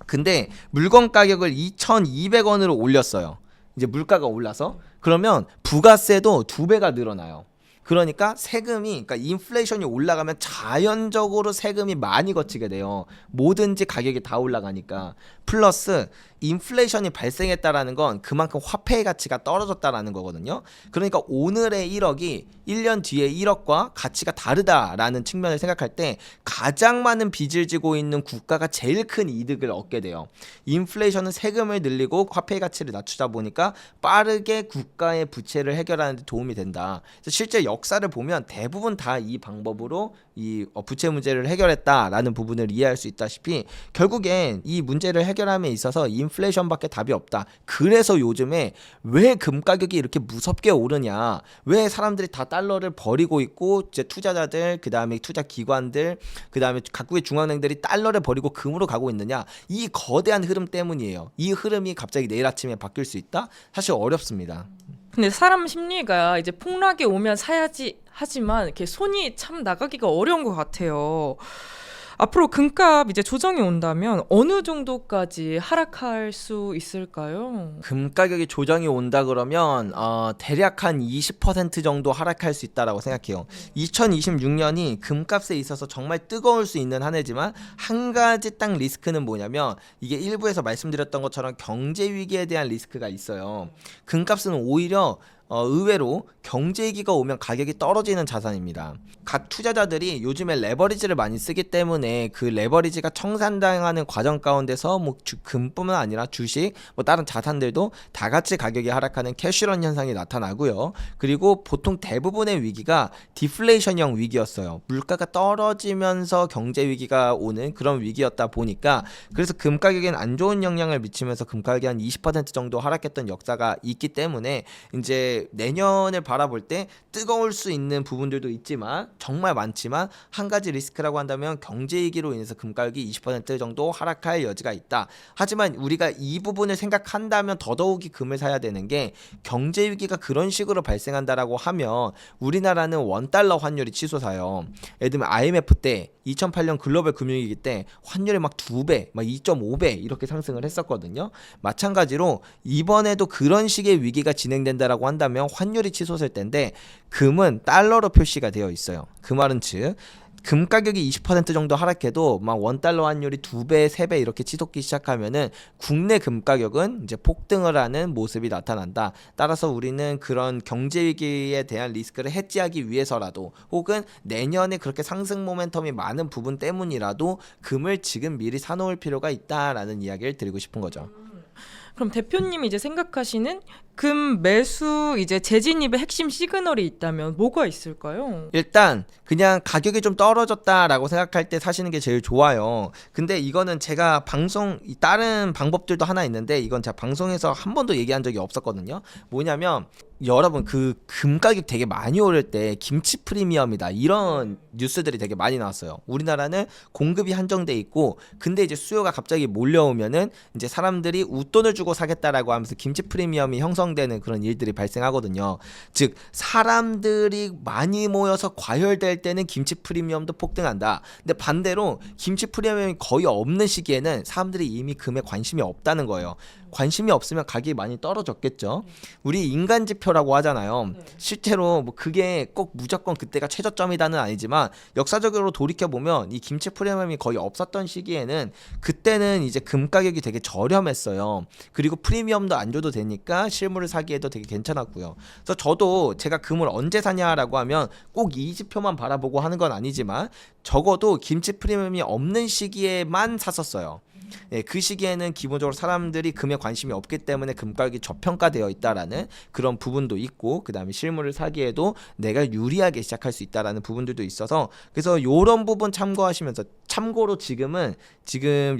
근데 물건 가격을 2,200원으로 올렸어요. 이제 물가가 올라서. 그러면 부가세도 2배가 늘어나요. 그러니까 세금이, 그러니까 인플레이션이 올라가면 자연적으로 세금이 많이 거치게 돼요. 뭐든지 가격이 다 올라가니까. 플러스 인플레이션이 발생했다라는 건 그만큼 화폐의 가치가 떨어졌다라는 거거든요. 그러니까 오늘의 1억이 1년 뒤에 1억과 가치가 다르다라는 측면을 생각할 때 가장 많은 빚을 지고 있는 국가가 제일 큰 이득을 얻게 돼요. 인플레이션은 세금을 늘리고 화폐의 가치를 낮추다 보니까 빠르게 국가의 부채를 해결하는 데 도움이 된다. 그래서 실제 역사를 보면 대부분 다 이 방법으로 이 부채 문제를 해결했다라는 부분을 이해할 수 있다시피 결국엔 이 문제를 해결함에 있어서 인플레이션밖에 답이 없다. 그래서 요즘에 왜 금 가격이 이렇게 무섭게 오르냐, 왜 사람들이 다 달러를 버리고 있고 이제 투자자들, 그 다음에 투자 기관들, 그 다음에 각국의 중앙은행들이 달러를 버리고 금으로 가고 있느냐, 이 거대한 흐름 때문이에요. 이 흐름이 갑자기 내일 아침에 바뀔 수 있다? 사실 어렵습니다. 근데 사람 심리가 이제 폭락이 오면 사야지 하지만 이렇게 손이 참 나가기가 어려운 것 같아요. 앞으로 금값 이제 조정이 온다면 어느 정도까지 하락할 수 있을까요? 금 가격이 조정이 온다 그러면 대략 한 20% 정도 하락할 수 있다라고 생각해요. 2026년이 금값에 있어서 정말 뜨거울 수 있는 한 해지만 한 가지 딱 리스크는 뭐냐면 이게 일부에서 말씀드렸던 것처럼 경제 위기에 대한 리스크가 있어요. 금값은 오히려 의외로 경제 위기가 오면 가격이 떨어지는 자산입니다. 각 투자자들이 요즘에 레버리지를 많이 쓰기 때문에 그 레버리지가 청산당하는 과정 가운데서 뭐 금뿐만 아니라 주식, 뭐 다른 자산들도 다 같이 가격이 하락하는 캐시런 현상이 나타나고요. 그리고 보통 대부분의 위기가 디플레이션형 위기였어요. 물가가 떨어지면서 경제 위기가 오는 그런 위기였다 보니까 그래서 금 가격엔 안 좋은 영향을 미치면서 금 가격이 한 20% 정도 하락했던 역사가 있기 때문에 이제 내년을 바라볼 때 뜨거울 수 있는 부분들도 있지만 정말 많지만 한 가지 리스크라고 한다면 경제 위기로 인해서 금 가격이 20% 정도 하락할 여지가 있다. 하지만 우리가 이 부분을 생각한다면 더더욱이 금을 사야 되는 게 경제 위기가 그런 식으로 발생한다라고 하면 우리나라는 원달러 환율이 치솟아요. 예를 들면 IMF 때 2008년 글로벌 금융위기 때 환율이 막 2배, 막 2.5배 이렇게 상승을 했었거든요. 마찬가지로 이번에도 그런 식의 위기가 진행된다라고 한다면 환율이 치솟을 텐데 금은 달러로 표시가 되어 있어요. 그 말은 즉 금 가격이 20% 정도 하락해도 막 원달러 환율이 2배, 3배 이렇게 치솟기 시작하면은 국내 금 가격은 이제 폭등을 하는 모습이 나타난다. 따라서 우리는 그런 경제 위기에 대한 리스크를 해지하기 위해서라도 혹은 내년에 그렇게 상승 모멘텀이 많은 부분 때문이라도 금을 지금 미리 사놓을 필요가 있다라는 이야기를 드리고 싶은 거죠. 그럼 대표님이 이제 생각하시는 금 매수 이제 재진입의 핵심 시그널이 있다면 뭐가 있을까요? 일단 그냥 가격이 좀 떨어졌다라고 생각할 때 사시는 게 제일 좋아요. 근데 이거는 제가 다른 방법들도 하나 있는데 이건 제가 방송에서 한 번도 얘기한 적이 없었거든요. 뭐냐면 여러분 그 금 가격 되게 많이 오를 때 김치 프리미엄이다 이런 뉴스들이 되게 많이 나왔어요. 우리나라는 공급이 한정돼 있고 근데 이제 수요가 갑자기 몰려오면은 이제 사람들이 웃돈을 주고 사겠다라고 하면서 김치 프리미엄이 형성되는 그런 일들이 발생하거든요. 즉 사람들이 많이 모여서 과열될 때는 김치 프리미엄도 폭등한다. 근데 반대로 김치 프리미엄이 거의 없는 시기에는 사람들이 이미 금에 관심이 없다는 거예요. 관심이 없으면 가격이 많이 떨어졌겠죠. 우리 인간 지표라고 하잖아요. 실제로 뭐 그게 꼭 무조건 그때가 최저점이다는 아니지만 역사적으로 돌이켜 보면 이 김치 프리미엄이 거의 없었던 시기에는 그때는 이제 금 가격이 되게 저렴했어요. 그리고 프리미엄도 안 줘도 되니까 실물을 사기에도 되게 괜찮았고요. 그래서 저도 제가 금을 언제 사냐라고 하면 꼭 이 지표만 바라보고 하는 건 아니지만 적어도 김치 프리미엄이 없는 시기에만 샀었어요. 예, 그 시기에는 기본적으로 사람들이 금에 관심이 없기 때문에 금 가격이 저평가되어 있다라는 그런 부분도 있고, 그 다음에 실물을 사기에도 내가 유리하게 시작할 수 있다라는 부분들도 있어서, 그래서 이런 부분 참고하시면서, 참고로 지금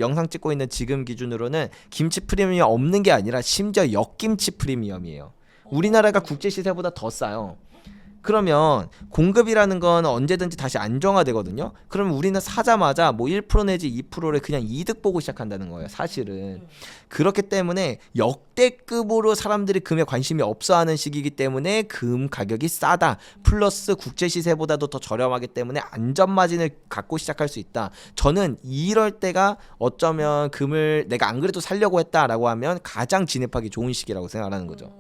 영상 찍고 있는 지금 기준으로는 김치 프리미엄이 없는 게 아니라 심지어 역김치 프리미엄이에요. 우리나라가 국제 시세보다 더 싸요. 그러면 공급이라는 건 언제든지 다시 안정화되거든요. 그러면 우리는 사자마자 뭐 1% 내지 2%를 그냥 이득 보고 시작한다는 거예요, 사실은. 그렇기 때문에 역대급으로 사람들이 금에 관심이 없어하는 시기이기 때문에 금 가격이 싸다. 플러스 국제 시세보다도 더 저렴하기 때문에 안전 마진을 갖고 시작할 수 있다. 저는 이럴 때가 어쩌면 금을 내가 안 그래도 살려고 했다라고 하면 가장 진입하기 좋은 시기라고 생각하는 거죠.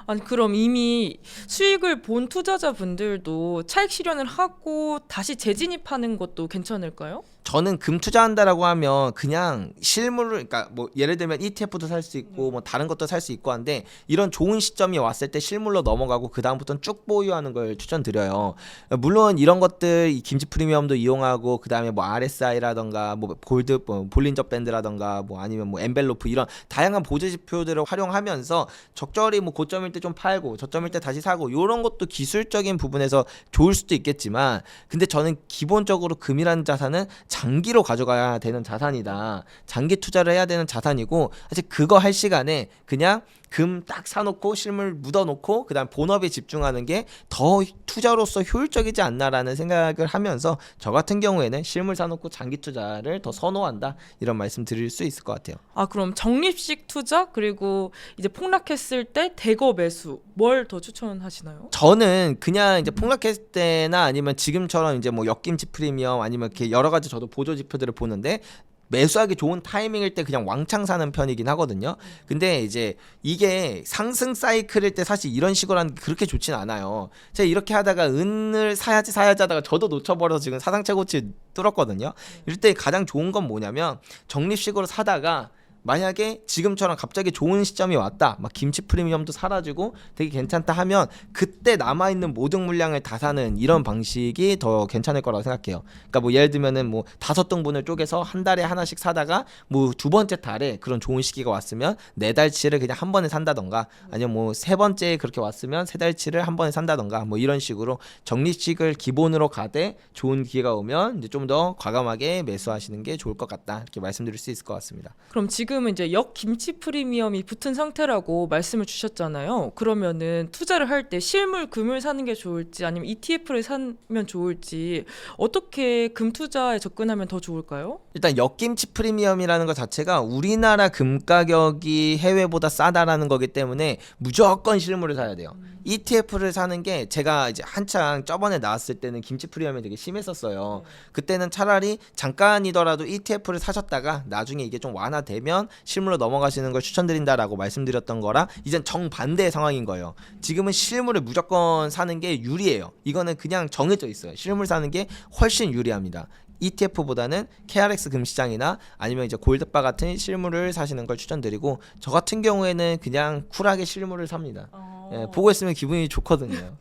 아니 그럼 이미 수익을 본 투자자분들도 차익 실현을 하고 다시 재진입하는 것도 괜찮을까요? 저는 금 투자한다라고 하면 그냥 실물을, 그러니까 뭐 예를 들면 ETF도 살 수 있고 뭐 다른 것도 살 수 있고 한데, 이런 좋은 시점이 왔을 때 실물로 넘어가고 그 다음부터는 쭉 보유하는 걸 추천드려요. 물론 이런 것들, 이 김치 프리미엄도 이용하고 그 다음에 뭐 RSI라던가 뭐 골드, 뭐 볼린저 밴드라던가 뭐 아니면 뭐 엔벨로프, 이런 다양한 보조 지표들을 활용하면서 적절히 뭐 고점일 때 좀 팔고 저점일 때 다시 사고, 이런 것도 기술적인 부분에서 좋을 수도 있겠지만, 근데 저는 기본적으로 금이라는 자산은 장기로 가져가야 되는 자산이다. 장기 투자를 해야 되는 자산이고, 사실 그거 할 시간에 그냥 금 딱 사놓고 실물 묻어놓고 그다음 본업에 집중하는 게 더 투자로서 효율적이지 않나라는 생각을 하면서, 저 같은 경우에는 실물 사놓고 장기 투자를 더 선호한다, 이런 말씀 드릴 수 있을 것 같아요. 아 그럼 적립식 투자 그리고 이제 폭락했을 때 대거 매수 뭘 더 추천하시나요? 저는 그냥 이제 폭락했을 때나 아니면 지금처럼 이제 뭐 역김치 프리미엄 아니면 이렇게 여러 가지 저도 보조 지표들을 보는데, 매수하기 좋은 타이밍일 때 그냥 왕창 사는 편이긴 하거든요. 근데 이제 이게 상승 사이클일 때 사실 이런 식으로 하는 게 그렇게 좋진 않아요. 제가 이렇게 하다가 은을 사야지 하다가 저도 놓쳐버려서 지금 사상 최고치 뚫었거든요. 이럴 때 가장 좋은 건 뭐냐면, 적립식으로 사다가 만약에 지금처럼 갑자기 좋은 시점이 왔다, 막 김치 프리미엄도 사라지고 되게 괜찮다 하면 그때 남아있는 모든 물량을 다 사는 이런 방식이 더 괜찮을 거라고 생각해요. 그러니까 뭐 예를 들면은 뭐 5등분을 쪼개서 한 달에 하나씩 사다가 뭐 두 번째 달에 그런 좋은 시기가 왔으면 4달치를 그냥 한 번에 산다던가, 아니면 뭐 세 번째에 그렇게 왔으면 3달치를 한 번에 산다던가, 뭐 이런 식으로 적립식을 기본으로 가되 좋은 기회가 오면 이제 좀 더 과감하게 매수하시는 게 좋을 것 같다, 이렇게 말씀드릴 수 있을 것 같습니다. 그럼 지금은 이제 역김치 프리미엄이 붙은 상태라고 말씀을 주셨잖아요. 그러면은 투자를 할 때 실물 금을 사는 게 좋을지 아니면 ETF를 사면 좋을지, 어떻게 금 투자에 접근하면 더 좋을까요? 일단 역김치 프리미엄이라는 것 자체가 우리나라 금 가격이 해외보다 싸다라는 거기 때문에 무조건 실물을 사야 돼요. ETF를 사는 게, 제가 이제 한창 저번에 나왔을 때는 김치 프리미엄이 되게 심했었어요. 그때는 차라리 잠깐이더라도 ETF를 사셨다가 나중에 이게 좀 완화되면 실물로 넘어가시는 걸 추천드린다라고 말씀드렸던 거라, 이젠 정반대의 상황인 거예요. 지금은 실물을 무조건 사는 게 유리해요. 이거는 그냥 정해져 있어요. 실물 사는 게 훨씬 유리합니다. ETF보다는 KRX 금시장이나 아니면 이제 골드바 같은 실물을 사시는 걸 추천드리고, 저 같은 경우에는 그냥 쿨하게 실물을 삽니다. 예, 보고 있으면 기분이 좋거든요.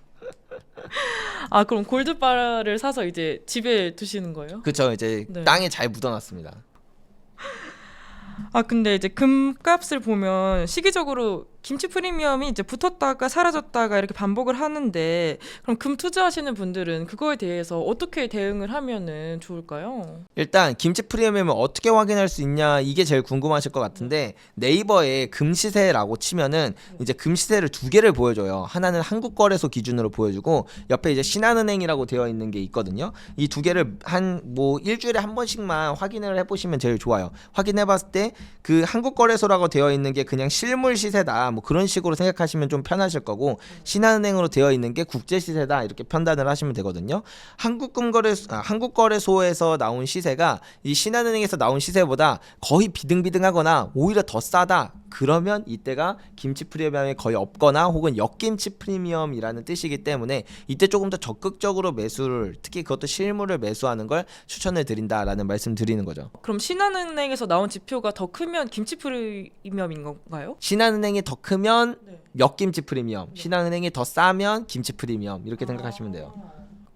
아 그럼 골드바를 사서 이제 집에 두시는 거예요? 그쵸, 이제 네. 땅에 잘 묻어놨습니다. 아 근데 이제 금값을 보면 시기적으로 김치 프리미엄이 이제 붙었다가 사라졌다가 이렇게 반복을 하는데, 그럼 금 투자하시는 분들은 그거에 대해서 어떻게 대응을 하면은 좋을까요? 일단 김치 프리미엄을 어떻게 확인할 수 있냐, 이게 제일 궁금하실 것 같은데, 네이버에 금시세라고 치면은 이제 금시세를 두 개를 보여줘요. 하나는 한국거래소 기준으로 보여주고, 옆에 이제 신한은행이라고 되어 있는 게 있거든요. 이 두 개를 한 뭐 일주일에 한 번씩만 확인을 해보시면 제일 좋아요. 확인해봤을 때 그 한국거래소라고 되어 있는 게 그냥 실물 시세다, 뭐 그런 식으로 생각하시면 좀 편하실 거고, 신한은행으로 되어 있는 게 국제 시세다, 이렇게 판단을 하시면 되거든요. 한국거래소에서 나온 시세가 이 신한은행에서 나온 시세보다 거의 비등비등하거나 오히려 더 싸다, 그러면 이때가 김치 프리미엄이 거의 없거나 혹은 역김치 프리미엄이라는 뜻이기 때문에 이때 조금 더 적극적으로 매수를, 특히 그것도 실물을 매수하는 걸 추천을 드린다라는 말씀 드리는 거죠. 그럼 신한은행에서 나온 지표가 더 크면 김치 프리미엄인 건가요? 신한은행이 더 크면 네. 역김치 프리미엄, 신한은행이 더 싸면 김치 프리미엄, 이렇게 생각하시면 돼요.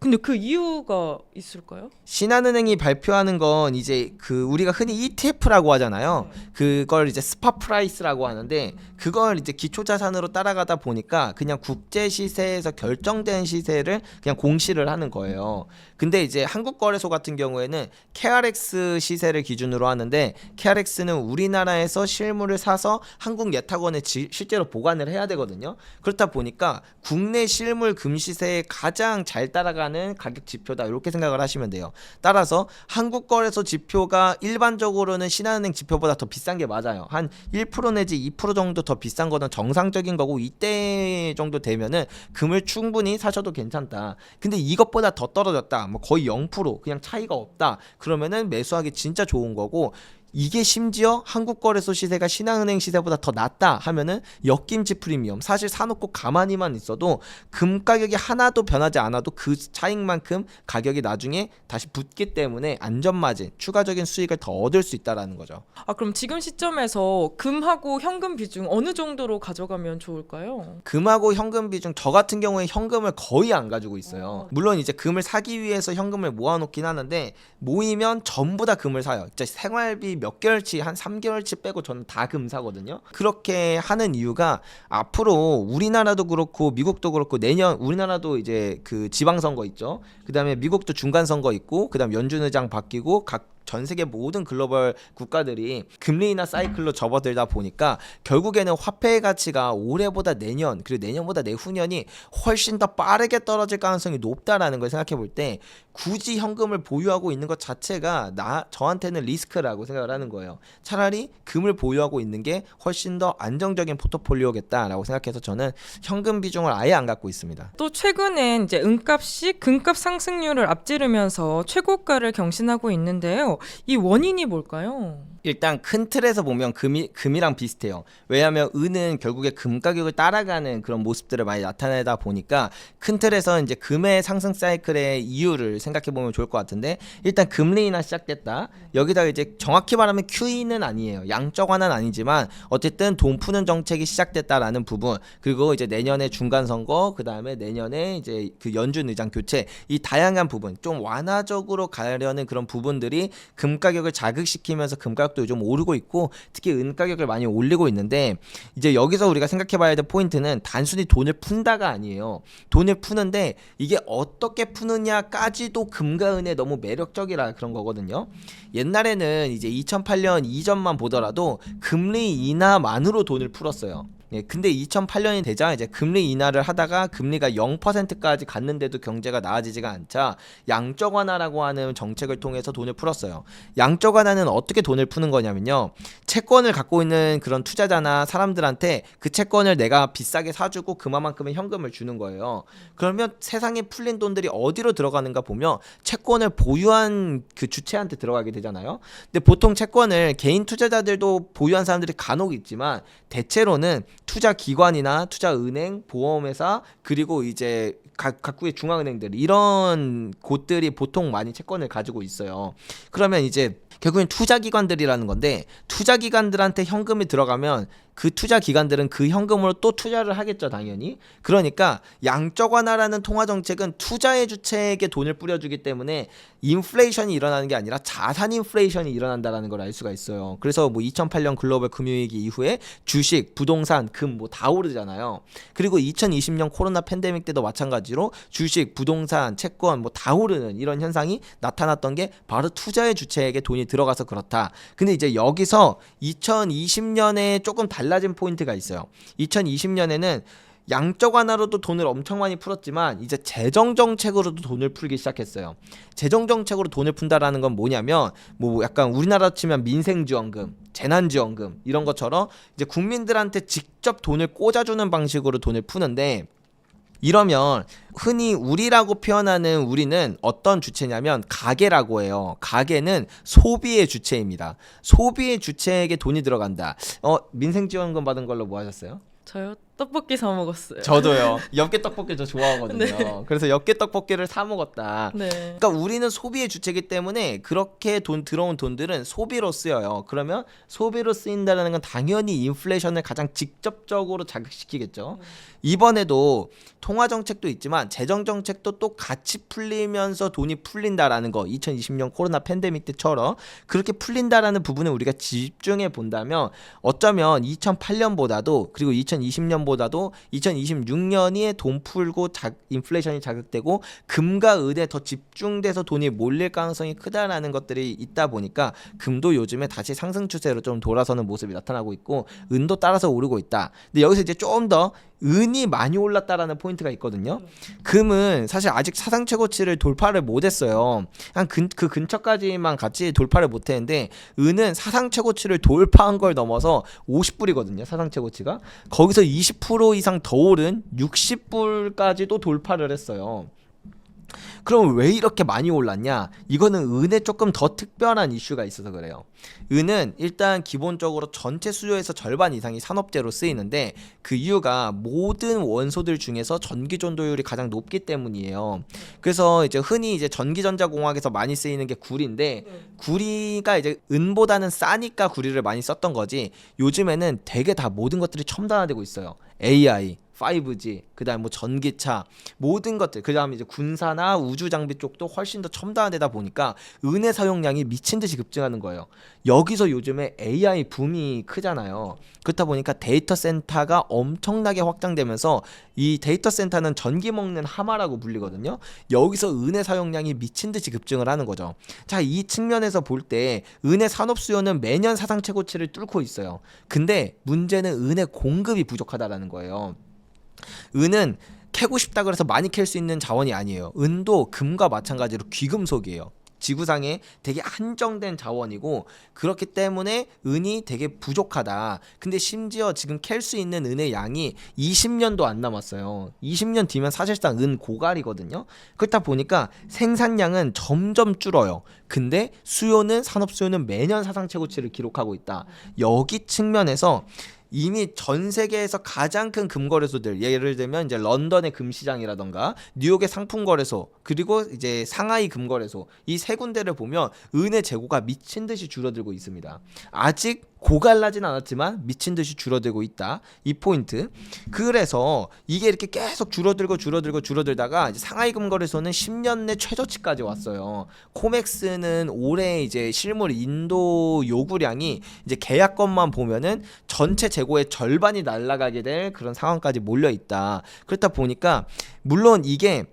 근데 그 이유가 있을까요? 신한은행이 발표하는 건 이제 그 우리가 흔히 ETF라고 하잖아요. 그걸 이제 스팟 프라이스라고 하는데 그걸 이제 기초 자산으로 따라가다 보니까 그냥 국제 시세에서 결정된 시세를 그냥 공시를 하는 거예요. 근데 이제 한국거래소 같은 경우에는 KRX 시세를 기준으로 하는데 KRX는 우리나라에서 실물을 사서 한국 예탁원에 실제로 보관을 해야 되거든요. 그렇다 보니까 국내 실물 금시세에 가장 잘 따라가는 가격 지표다 이렇게 생각을 하시면 돼요. 따라서 한국거래소 지표가 일반적으로는 신한은행 지표보다 더 비싼 게 맞아요. 한 1% 내지 2% 정도 더 비싼 거는 정상적인 거고 이때 정도 되면은 금을 충분히 사셔도 괜찮다. 근데 이것보다 더 떨어졌다. 뭐 거의 0% 그냥 차이가 없다. 그러면은 매수하기 진짜 좋은 거고 이게 심지어 한국거래소 시세가 신한은행 시세보다 더 낮다 하면은 역김치 프리미엄 사실 사놓고 가만히만 있어도 금 가격이 하나도 변하지 않아도 그 차익만큼 가격이 나중에 다시 붙기 때문에 안전마진 추가적인 수익을 더 얻을 수 있다라는 거죠. 아, 그럼 지금 시점에서 금하고 현금 비중 어느 정도로 가져가면 좋을까요? 금하고 현금 비중 저 같은 경우에 현금을 거의 안 가지고 있어요. 물론 이제 금을 사기 위해서 현금을 모아놓긴 하는데 모이면 전부 다 금을 사요. 진짜 생활비 몇 개월치 한 3개월치 빼고 저는 다 금 사거든요. 그렇게 하는 이유가 앞으로 우리나라도 그렇고 미국도 그렇고 내년 우리나라도 이제 그 지방선거 있죠. 그 다음에 미국도 중간선거 있고 그 다음 연준 의장 바뀌고 각 전 세계 모든 글로벌 국가들이 금리 인하 사이클로 접어들다 보니까 결국에는 화폐의 가치가 올해보다 내년 그리고 내년보다 내후년이 훨씬 더 빠르게 떨어질 가능성이 높다라는 걸 생각해 볼 때 굳이 현금을 보유하고 있는 것 자체가 저한테는 리스크라고 생각을 하는 거예요. 차라리 금을 보유하고 있는 게 훨씬 더 안정적인 포트폴리오겠다라고 생각해서 저는 현금 비중을 아예 안 갖고 있습니다. 또 최근엔 이제 은값이 금값 상승률을 앞지르면서 최고가를 경신하고 있는데요. 이 원인이 뭘까요? 일단 큰 틀에서 보면 금이랑 비슷해요. 왜냐하면 은은 결국에 금 가격을 따라가는 그런 모습들을 많이 나타내다 보니까 큰 틀에서 이제 금의 상승 사이클의 이유를 생각해 보면 좋을 것 같은데 일단 금리 인하 시작됐다. 여기다가 이제 정확히 말하면 QE는 아니에요. 양적 완화는 아니지만 어쨌든 돈 푸는 정책이 시작됐다라는 부분 그리고 이제 내년에 중간 선거 그 다음에 내년에 이제 그 연준 의장 교체 이 다양한 부분 좀 완화적으로 가려는 그런 부분들이 금 가격을 자극시키면서 금 가격도 요즘 오르고 있고 특히 은 가격을 많이 올리고 있는데 이제 여기서 우리가 생각해봐야 될 포인트는 단순히 돈을 푼다가 아니에요. 돈을 푸는데 이게 어떻게 푸느냐까지도 금과 은에 너무 매력적이라 그런 거거든요. 옛날에는 이제 2008년 이전만 보더라도 금리 인하만으로 돈을 풀었어요. 예, 근데 2008년이 되자 이제 금리 인하를 하다가 금리가 0%까지 갔는데도 경제가 나아지지가 않자 양적 완화라고 하는 정책을 통해서 돈을 풀었어요. 양적 완화는 어떻게 돈을 푸는 거냐면요. 채권을 갖고 있는 그런 투자자나 사람들한테 그 채권을 내가 비싸게 사주고 그만큼의 현금을 주는 거예요. 그러면 세상에 풀린 돈들이 어디로 들어가는가 보면 채권을 보유한 그 주체한테 들어가게 되잖아요. 근데 보통 채권을 개인 투자자들도 보유한 사람들이 간혹 있지만 대체로는 투자 기관이나 투자 은행, 보험회사 그리고 이제 각국의 중앙은행들 이런 곳들이 보통 많이 채권을 가지고 있어요. 그러면 이제 결국엔 투자기관들이라는 건데 투자기관들한테 현금이 들어가면 그 투자기관들은 그 현금으로 또 투자를 하겠죠 당연히. 그러니까 양적 완화라는 통화정책은 투자의 주체에게 돈을 뿌려주기 때문에 인플레이션이 일어나는 게 아니라 자산 인플레이션이 일어난다는 걸 알 수가 있어요. 그래서 뭐 2008년 글로벌 금융위기 이후에 주식, 부동산, 금 뭐 다 오르잖아요. 그리고 2020년 코로나 팬데믹 때도 마찬가지로 주식, 부동산, 채권 뭐 다 오르는 이런 현상이 나타났던 게 바로 투자의 주체에게 돈이 들어가서 그렇다. 근데 이제 여기서 2020년에 조금 달라진 포인트가 있어요. 2020년에는 양적 완화로도 돈을 엄청 많이 풀었지만 이제 재정 정책으로도 돈을 풀기 시작했어요. 재정 정책으로 돈을 푼다라는 건 뭐냐면 뭐 약간 우리나라 치면 민생지원금, 재난지원금 이런 것처럼 이제 국민들한테 직접 돈을 꽂아주는 방식으로 돈을 푸는데 이러면 흔히 우리라고 표현하는 우리는 어떤 주체냐면 가계라고 해요. 가계는 소비의 주체입니다. 소비의 주체에게 돈이 들어간다. 민생지원금 받은 걸로 뭐 하셨어요? 저요? 떡볶이 사 먹었어요. 저도요. 엽기 떡볶이 저 좋아하거든요. 네. 그래서 엽기 떡볶이를 사 먹었다. 네. 그러니까 우리는 소비의 주체이기 때문에 그렇게 들어온 돈들은 소비로 쓰여요. 그러면 소비로 쓰인다는 건 당연히 인플레이션을 가장 직접적으로 자극시키겠죠. 이번에도 통화 정책도 있지만 재정 정책도 또 같이 풀리면서 돈이 풀린다라는 거, 2020년 코로나 팬데믹 때처럼 그렇게 풀린다라는 부분을 우리가 집중해 본다면 어쩌면 2008년보다도 그리고 2020년보다도 2026년이 돈 풀고 인플레이션이 자극되고 금과 은에 더 집중돼서 돈이 몰릴 가능성이 크다라는 것들이 있다 보니까 금도 요즘에 다시 상승 추세로 좀 돌아서는 모습이 나타나고 있고 은도 따라서 오르고 있다. 근데 여기서 이제 좀 더 은이 많이 올랐다라는 포인트가 있거든요. 금은 사실 아직 사상 최고치를 돌파를 못했어요. 그 근처까지만 같이 돌파를 못했는데 은은 사상 최고치를 돌파한 걸 넘어서 50불이거든요. 사상 최고치가 거기서 20% 이상 더 오른 60불까지도 돌파를 했어요. 그럼 왜 이렇게 많이 올랐냐? 이거는 은에 조금 더 특별한 이슈가 있어서 그래요. 은은 일단 기본적으로 전체 수요에서 절반 이상이 산업재로 쓰이는데 그 이유가 모든 원소들 중에서 전기 전도율이 가장 높기 때문이에요. 그래서 이제 흔히 이제 전기전자공학에서 많이 쓰이는 게 구리인데 구리가 이제 은보다는 싸니까 구리를 많이 썼던 거지. 요즘에는 되게 다 모든 것들이 첨단화되고 있어요. AI 5G, 그다음 뭐 전기차, 모든 것들, 그다음에 이제 군사나 우주 장비 쪽도 훨씬 더 첨단화되다 보니까 은의 사용량이 미친 듯이 급증하는 거예요. 여기서 요즘에 AI 붐이 크잖아요. 그렇다 보니까 데이터 센터가 엄청나게 확장되면서 이 데이터 센터는 전기 먹는 하마라고 불리거든요. 여기서 은의 사용량이 미친 듯이 급증을 하는 거죠. 자, 이 측면에서 볼 때 은의 산업 수요는 매년 사상 최고치를 뚫고 있어요. 근데 문제는 은의 공급이 부족하다라는 거예요. 은은 캐고 싶다 그래서 많이 캘 수 있는 자원이 아니에요. 은도 금과 마찬가지로 귀금속이에요. 지구상에 되게 한정된 자원이고 그렇기 때문에 은이 되게 부족하다. 근데 심지어 지금 캘 수 있는 은의 양이 20년도 안 남았어요. 20년 뒤면 사실상 은 고갈이거든요. 그렇다 보니까 생산량은 점점 줄어요. 근데 산업 수요는 매년 사상 최고치를 기록하고 있다. 여기 측면에서 이미 전 세계에서 가장 큰 금거래소들, 예를 들면 이제 런던의 금시장이라던가 뉴욕의 상품거래소, 그리고 이제 상하이 금거래소, 이 세 군데를 보면 은의 재고가 미친 듯이 줄어들고 있습니다. 아직 고갈나진 않았지만 미친 듯이 줄어들고 있다. 이 포인트. 그래서 이게 이렇게 계속 줄어들다가 이제 상하이 금거래소는 10년 내 최저치까지 왔어요. 코맥스는 올해 이제 실물 인도 요구량이 이제 계약건만 보면은 전체 재고의 절반이 날아가게 될 그런 상황까지 몰려 있다. 그렇다 보니까 물론 이게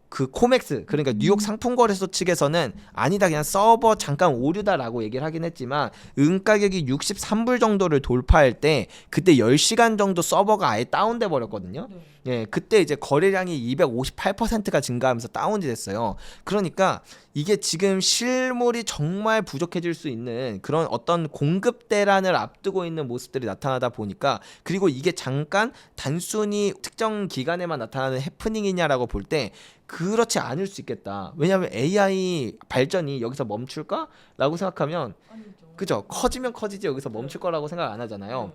그 코맥스, 그러니까 뉴욕 상품거래소 측에서는 아니다, 그냥 서버 잠깐 오류다라고 얘기를 하긴 했지만 은 가격이 63불 정도를 돌파할 때 그때 10시간 정도 서버가 아예 다운돼 버렸거든요. 예, 그때 이제 거래량이 258%가 증가하면서 다운이 됐어요. 그러니까 이게 지금 실물이 정말 부족해질 수 있는 그런 어떤 공급 대란을 앞두고 있는 모습들이 나타나다 보니까, 그리고 이게 잠깐 단순히 특정 기간에만 나타나는 해프닝이냐라고 볼 때 그렇지 않을 수 있겠다. 왜냐하면 AI 발전이 여기서 멈출까? 라고 생각하면 그죠? 커지면 커지지 여기서 멈출 거라고 생각 안 하잖아요.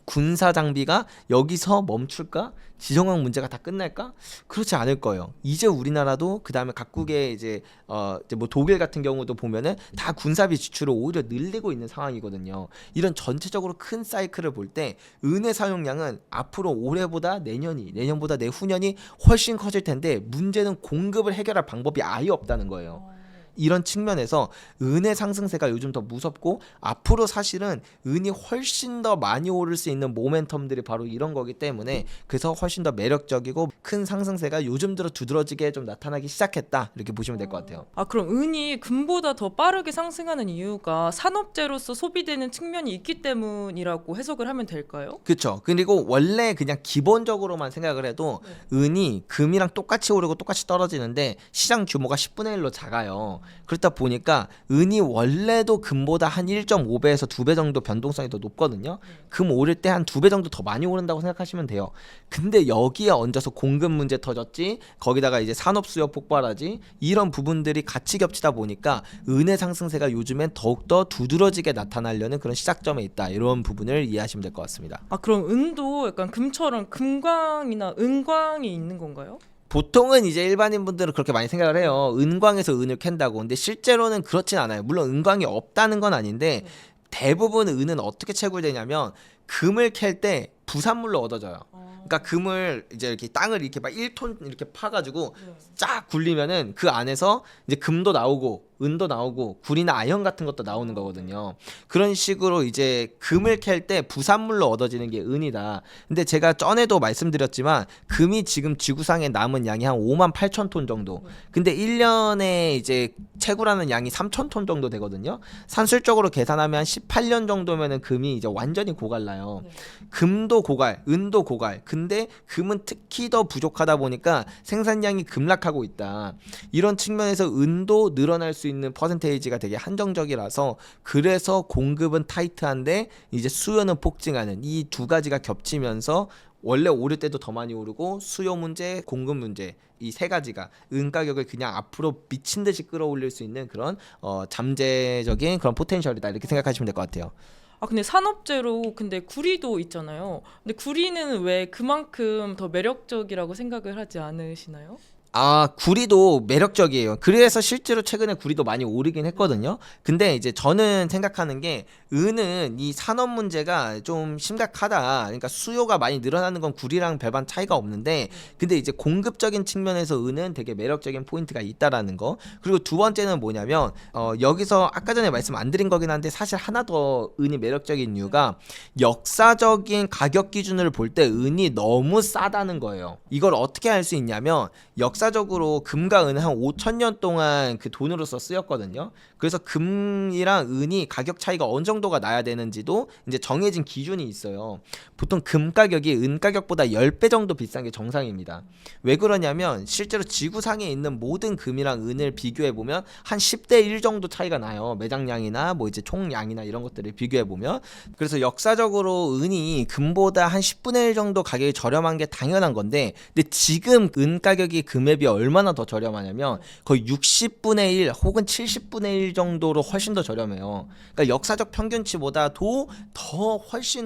군사 장비가 여기서 멈출까? 지정학 문제가 다 끝날까? 그렇지 않을 거예요. 이제 우리나라도 그 다음에 각국의 이제 뭐 독일 같은 경우도 보면은 다 군사비 지출을 오히려 늘리고 있는 상황이거든요. 이런 전체적으로 큰 사이클을 볼 때 은의 사용량은 앞으로 올해보다 내년보다 내후년이 훨씬 커질 텐데 문제는 공급을 해결할 방법이 아예 없다는 거예요. 이런 측면에서 은의 상승세가 요즘 더 무섭고 앞으로 사실은 은이 훨씬 더 많이 오를 수 있는 모멘텀들이 바로 이런 거기 때문에 그래서 훨씬 더 매력적이고 큰 상승세가 요즘 들어 두드러지게 좀 나타나기 시작했다, 이렇게 보시면 될 것 같아요. 아, 그럼 은이 금보다 더 빠르게 상승하는 이유가 산업재로서 소비되는 측면이 있기 때문이라고 해석을 하면 될까요? 그렇죠. 그리고 원래 그냥 기본적으로만 생각을 해도 은이 금이랑 똑같이 오르고 똑같이 떨어지는데 시장 규모가 10분의 1로 작아요. 그렇다 보니까 은이 원래도 금보다 한 1.5배에서 2배 정도 변동성이 더 높거든요. 금 오를 때 한 2배 정도 더 많이 오른다고 생각하시면 돼요. 근데 여기에 얹어서 공급 문제 터졌지, 거기다가 이제 산업 수요 폭발하지, 이런 부분들이 같이 겹치다 보니까 은의 상승세가 요즘엔 더욱더 두드러지게 나타나려는 그런 시작점에 있다, 이런 부분을 이해하시면 될 것 같습니다. 아, 그럼 은도 약간 금처럼 금광이나 은광이 있는 건가요? 보통은 이제 일반인 분들은 그렇게 많이 생각을 해요. 은광에서 은을 캔다고. 근데 실제로는 그렇진 않아요. 물론 은광이 없다는 건 아닌데 대부분 은은 어떻게 채굴되냐면 금을 캘 때 부산물로 얻어져요. 그러니까 금을 이제 이렇게 땅을 이렇게 막 1톤 이렇게 파가지고 쫙 굴리면은 그 안에서 이제 금도 나오고 은도 나오고 구리나 아연 같은 것도 나오는 거거든요. 그런 식으로 이제 금을 캘 때 부산물로 얻어지는 게 은이다. 근데 제가 전에도 말씀드렸지만 금이 지금 지구상에 남은 양이 한 5만 8천 톤 정도. 근데 1년에 이제 채굴하는 양이 3천 톤 정도 되거든요. 산술적으로 계산하면 한 18년 정도면은 금이 이제 완전히 고갈나요. 금도 고갈, 은도 고갈. 근데 금은 특히 더 부족하다 보니까 생산량이 급락하고 있다. 이런 측면에서 은도 늘어날 수 있는 퍼센테이지가 되게 한정적이라서 그래서 공급은 타이트한데 이제 수요는 폭증하는 이 두 가지가 겹치면서 원래 오를 때도 더 많이 오르고 수요 문제, 공급 문제 이 세 가지가 은 가격을 그냥 앞으로 미친 듯이 끌어올릴 수 있는 그런 잠재적인 그런 포텐셜이다 이렇게 생각하시면 될 것 같아요. 아, 근데 산업재로 근데 구리도 있잖아요. 근데 구리는 왜 그만큼 더 매력적이라고 생각을 하지 않으시나요? 아, 구리도 매력적이에요. 그래서 실제로 최근에 구리도 많이 오르긴 했거든요. 근데 이제 저는 생각하는 게 은은 이 산업 문제가 좀 심각하다. 그러니까 수요가 많이 늘어나는 건 구리랑 별반 차이가 없는데 근데 이제 공급적인 측면에서 은은 되게 매력적인 포인트가 있다라는 거. 그리고 두 번째는 뭐냐면 여기서 아까 전에 말씀 안 드린 거긴 한데 사실 하나 더 은이 매력적인 이유가 역사적인 가격 기준을 볼 때 은이 너무 싸다는 거예요. 이걸 어떻게 알 수 있냐면 역사적으로 금과 은은 한 5천 년 동안 그 돈으로서 쓰였거든요. 그래서 금이랑 은이 가격 차이가 어느 정도가 나야 되는지도 이제 정해진 기준이 있어요. 보통 금 가격이 은 가격보다 10배 정도 비싼 게 정상입니다. 왜 그러냐면 실제로 지구상에 있는 모든 금이랑 은을 비교해 보면 한 10대 1 정도 차이가 나요. 매장량이나 뭐 이제 총량이나 이런 것들을 비교해 보면. 그래서 역사적으로 은이 금보다 한 10분의 1 정도 가격이 저렴한 게 당연한 건데 근데 지금 은 가격이 금에 비해 얼마나 더 저렴하냐면 거의 60분의 1 혹은 70분의 1 정도로 훨씬 더 저렴해요. 그러니까 역사적 평균치보다도 더 훨씬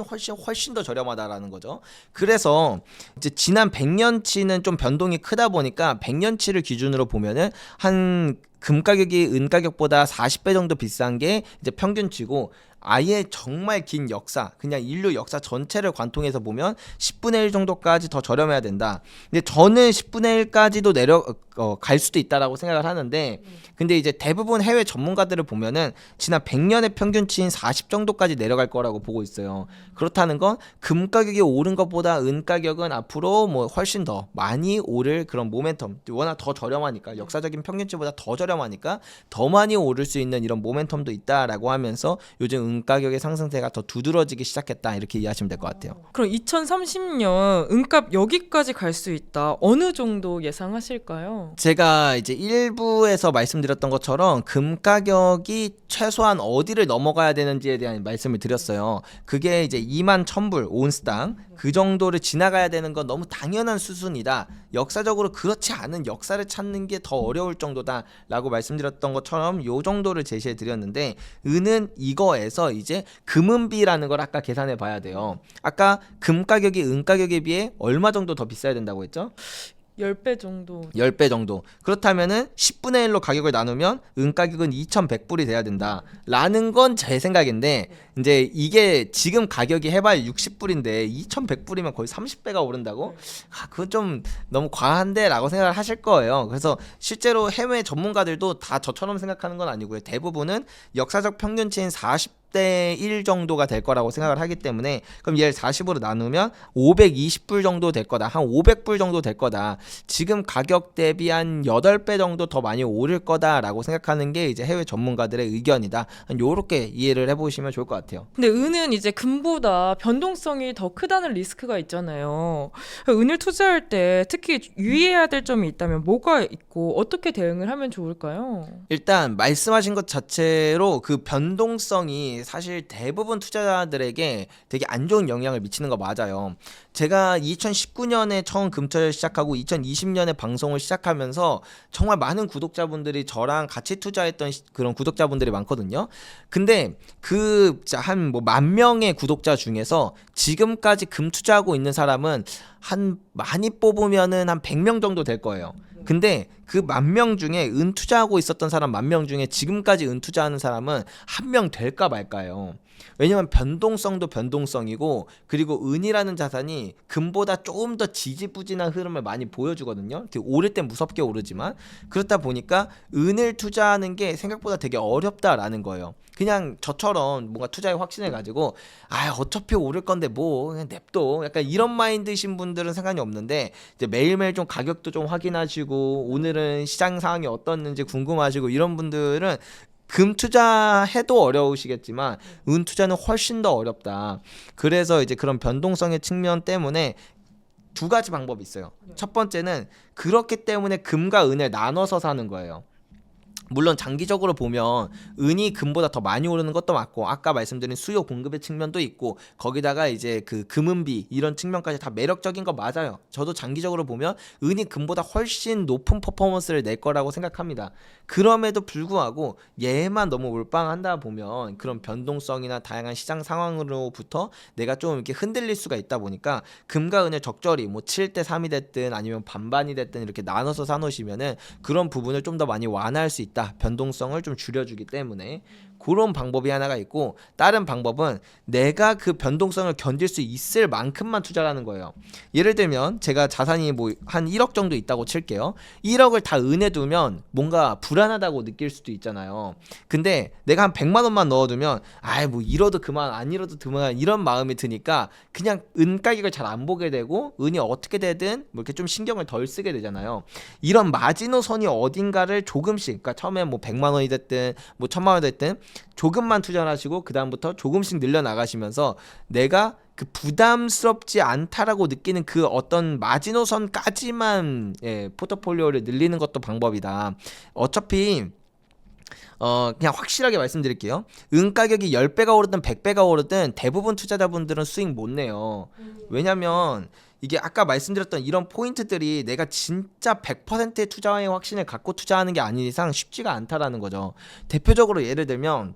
더 저렴하다라는 거죠. 그래서 이제 지난 100년치는 좀 변동이 크다 보니까 100년치를 기준으로 보면은 한 금 가격이 은 가격보다 40배 정도 비싼 게 이제 평균치고 아예 정말 긴 역사, 그냥 인류 역사 전체를 관통해서 보면 10분의 1 정도까지 더 저렴해야 된다. 근데 저는 10분의 1까지도 갈 수도 있다라고 생각을 하는데, 근데 이제 대부분 해외 전문가들을 보면은 지난 100년의 평균치인 40 정도까지 내려갈 거라고 보고 있어요. 그렇다는 건 금 가격이 오른 것보다 은 가격은 앞으로 뭐 훨씬 더 많이 오를 그런 모멘텀, 워낙 더 저렴하니까 역사적인 평균치보다 더 저렴하니까 더 많이 오를 수 있는 이런 모멘텀도 있다라고 하면서 요즘 은 가격의 상승세가 더 두드러지기 시작했다 이렇게 이해하시면 될 것 같아요. 그럼 2030년 은값 여기까지 갈 수 있다. 어느 정도 예상하실까요? 제가 이제 일부에서 말씀드렸던 것처럼 금 가격이 최소한 어디를 넘어가야 되는지에 대한 말씀을 드렸어요. 그게 이제 2만 1,000불 온스당 그 정도를 지나가야 되는 건 너무 당연한 수순이다. 역사적으로 그렇지 않은 역사를 찾는 게 더 어려울 정도다라고 말씀드렸던 것처럼 요 정도를 제시해 드렸는데 은은 이거에서 이제 금은비라는 걸 아까 계산해 봐야 돼요. 아까 금 가격이 은 가격에 비해 얼마 정도 더 비싸야 된다고 했죠? 10배 정도. 10배 정도. 그렇다면은 10분의 1로 가격을 나누면 은 가격은 2,100불이 돼야 된다. 라는 건 제 생각인데 이제 이게 지금 가격이 해봐야 60불인데 2,100불이면 거의 30배가 오른다고? 그건 좀 너무 과한데 라고 생각을 하실 거예요. 그래서 실제로 해외 전문가들도 다 저처럼 생각하는 건 아니고요. 대부분은 역사적 평균치인 40대 1 정도가 될 거라고 생각을 하기 때문에 그럼 얘를 40으로 나누면 520불 정도 될 거다. 한 500불 정도 될 거다. 지금 가격 대비 한 8배 정도 더 많이 오를 거다라고 생각하는 게 이제 해외 전문가들의 의견이다. 요렇게 이해를 해보시면 좋을 것 같아요. 근데 은은 이제 금보다 변동성이 더 크다는 리스크가 있잖아요. 은을 투자할 때 특히 유의해야 될 점이 있다면 뭐가 있고 어떻게 대응을 하면 좋을까요? 일단 말씀하신 것 자체로 그 변동성이 사실 대부분 투자자들에게 되게 안 좋은 영향을 미치는 거 맞아요. 제가 2019년에 처음 금투자를 시작하고 2020년에 방송을 시작하면서 정말 많은 구독자분들이 저랑 같이 투자했던 그런 구독자분들이 많거든요. 근데 그 한 뭐 10,000명의 구독자 중에서 지금까지 금 투자하고 있는 사람은 한 많이 뽑으면은 한 100명 정도 될 거예요. 근데 그 10,000명 중에 은 투자하고 있었던 사람 10,000명 중에 지금까지 은 투자하는 사람은 한 명 될까 말까요. 왜냐면 변동성도 변동성이고 그리고 은이라는 자산이 금보다 조금 더 지지부진한 흐름을 많이 보여주거든요. 이렇게 오를 땐 무섭게 오르지만 그렇다 보니까 은을 투자하는 게 생각보다 되게 어렵다라는 거예요. 그냥 저처럼 뭔가 투자에 확신을 가지고 어차피 오를 건데 뭐 그냥 냅둬 약간 이런 마인드신 분들은 상관이 없는데 이제 매일매일 좀 가격도 좀 확인하시고 오늘은 시장 상황이 어떻는지 궁금하시고 이런 분들은 금 투자해도 어려우시겠지만 은 투자는 훨씬 더 어렵다. 그래서 이제 그런 변동성의 측면 때문에 두 가지 방법이 있어요. 첫 번째는 그렇기 때문에 금과 은을 나눠서 사는 거예요. 물론 장기적으로 보면 은이 금보다 더 많이 오르는 것도 맞고 아까 말씀드린 수요 공급의 측면도 있고 거기다가 이제 그 금은비 이런 측면까지 다 매력적인 거 맞아요. 저도 장기적으로 보면 은이 금보다 훨씬 높은 퍼포먼스를 낼 거라고 생각합니다. 그럼에도 불구하고 얘만 너무 몰빵한다 보면 그런 변동성이나 다양한 시장 상황으로부터 내가 좀 이렇게 흔들릴 수가 있다 보니까 금과 은을 적절히 뭐 7대 3이 됐든 아니면 반반이 됐든 이렇게 나눠서 사놓으시면은 그런 부분을 좀 더 많이 완화할 수 있다. 변동성을 좀 줄여주기 때문에 그런 방법이 하나가 있고 다른 방법은 내가 그 변동성을 견딜 수 있을 만큼만 투자하는 거예요. 예를 들면 제가 자산이 뭐 한 1억 정도 있다고 칠게요. 1억을 다 은에 두면 뭔가 불안하다고 느낄 수도 있잖아요. 근데 내가 한 100만 원만 넣어두면 뭐 잃어도 그만 안 잃어도 그만 이런 마음이 드니까 그냥 은 가격을 잘 안 보게 되고 은이 어떻게 되든 뭐 이렇게 좀 신경을 덜 쓰게 되잖아요. 이런 마지노선이 어딘가를 조금씩 그러니까 처음에 뭐 100만 원이 됐든 뭐 1000만 원이 됐든 조금만 투자를 하시고 그 다음부터 조금씩 늘려 나가시면서 내가 그 부담스럽지 않다라고 느끼는 그 어떤 마지노선까지만 포트폴리오를 늘리는 것도 방법이다. 어차피 그냥 확실하게 말씀드릴게요. 은 가격이 10배가 오르든 100배가 오르든 대부분 투자자분들은 수익 못 내요. 왜냐면 이게 아까 말씀드렸던 이런 포인트들이 내가 진짜 100%의 투자의 확신을 갖고 투자하는 게 아닌 이상 쉽지가 않다라는 거죠. 대표적으로 예를 들면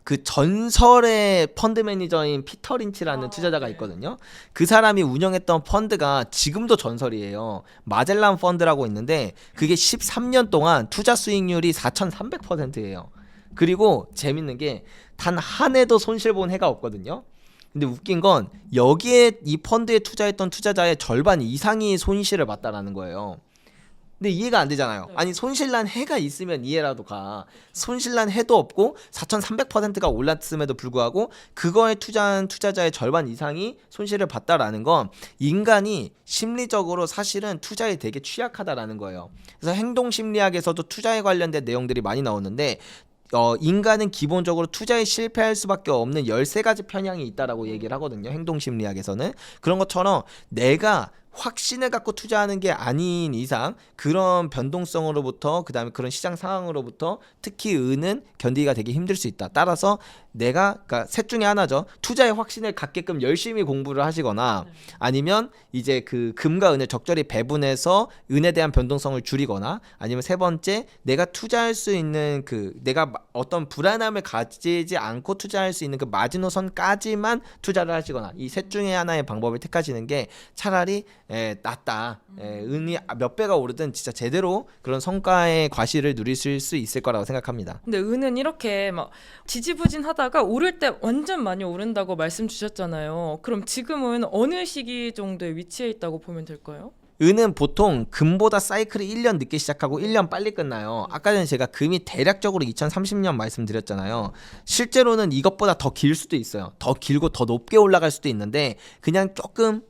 그 전설의 펀드 매니저인 피터 린치라는 투자자가 있거든요. 그 사람이 운영했던 펀드가 지금도 전설이에요. 마젤란 펀드라고 있는데 그게 13년 동안 투자 수익률이 4,300%예요. 그리고 재밌는 게 단 한 해도 손실 본 해가 없거든요. 근데 웃긴 건 여기에 이 펀드에 투자했던 투자자의 절반 이상이 손실을 봤다라는 거예요. 근데 이해가 안 되잖아요. 아니 손실난 해가 있으면 이해라도 가. 손실난 해도 없고 4,300%가 올랐음에도 불구하고 그거에 투자한 투자자의 절반 이상이 손실을 봤다라는 건 인간이 심리적으로 사실은 투자에 되게 취약하다라는 거예요. 그래서 행동심리학에서도 투자에 관련된 내용들이 많이 나오는데 인간은 기본적으로 투자에 실패할 수밖에 없는 13가지 편향이 있다라고 얘기를 하거든요. 행동심리학에서는. 그런 것처럼 내가 확신을 갖고 투자하는 게 아닌 이상 그런 변동성으로부터 그다음에 그런 시장 상황으로부터 특히 은은 견디기가 되게 힘들 수 있다. 따라서 내가 그러니까 셋 중에 하나죠. 투자의 확신을 갖게끔 열심히 공부를 하시거나 아니면 이제 그 금과 은을 적절히 배분해서 은에 대한 변동성을 줄이거나 아니면 세 번째 내가 투자할 수 있는 그 내가 어떤 불안함을 가지지 않고 투자할 수 있는 그 마지노선까지만 투자를 하시거나 이 셋 중에 하나의 방법을 택하시는 게 차라리 낫다. 은이 몇 배가 오르든 진짜 제대로 그런 성과의 과실을 누리실 수 있을 거라고 생각합니다. 근데 은은 이렇게 막 지지부진하다가 오를 때 완전 많이 오른다고 말씀 주셨잖아요. 그럼 지금은 어느 시기 정도에 위치해 있다고 보면 될까요? 은은 보통 금보다 사이클이 1년 늦게 시작하고 1년 빨리 끝나요. 아까 전에 제가 금이 대략적으로 2030년 말씀드렸잖아요. 실제로는 이것보다 더 길 수도 있어요. 더 길고 더 높게 올라갈 수도 있는데 그냥 조금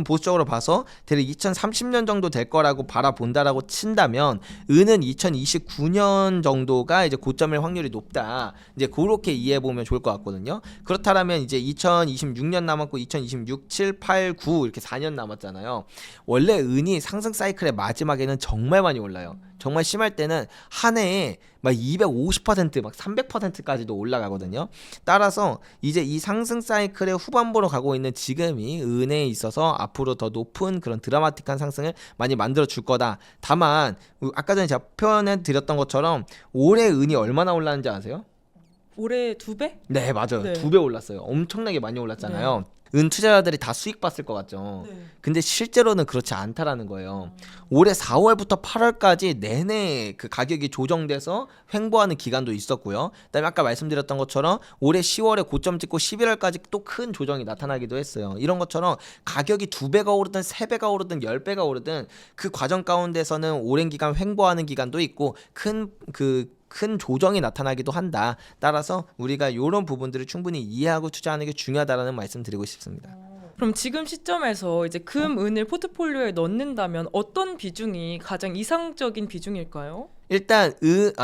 보수적으로 봐서 대략 2030년 정도 될 거라고 바라본다라고 친다면 은은 2029년 정도가 이제 고점일 확률이 높다. 이제 그렇게 이해해 보면 좋을 것 같거든요. 그렇다면 이제 2026년 남았고 2026, 7, 8, 9 이렇게 4년 남았잖아요. 원래 은이 상승 사이클의 마지막에는 정말 많이 올라요. 정말 심할 때는 한 해에 막 250%, 막 300%까지도 올라가거든요. 따라서 이제 이 상승 사이클의 후반부로 가고 있는 지금이 은에 있어서 앞으로 더 높은 그런 드라마틱한 상승을 많이 만들어 줄 거다. 다만 아까 전에 제가 표현해 드렸던 것처럼 올해 은이 얼마나 올랐는지 아세요? 올해 2배? 네, 맞아요. 네. 2배 올랐어요. 엄청나게 많이 올랐잖아요. 은 투자자들이 다 수익 봤을 것 같죠. 네. 근데 실제로는 그렇지 않다라는 거예요. 올해 4월부터 8월까지 내내 그 가격이 조정돼서 횡보하는 기간도 있었고요. 그다음에 아까 말씀드렸던 것처럼 올해 10월에 고점 찍고 11월까지 또 큰 조정이 나타나기도 했어요. 이런 것처럼 가격이 2배가 오르든 3배가 오르든 10배가 오르든 그 과정 가운데서는 오랜 기간 횡보하는 기간도 있고 큰 조정이 나타나기도 한다. 따라서 우리가 이런 부분들을 충분히 이해하고 투자하는 게 중요하다라는 말씀 드리고 싶습니다. 그럼 지금 시점에서 이제 금, 은을 포트폴리오에 넣는다면 어떤 비중이 가장 이상적인 비중일까요? 일단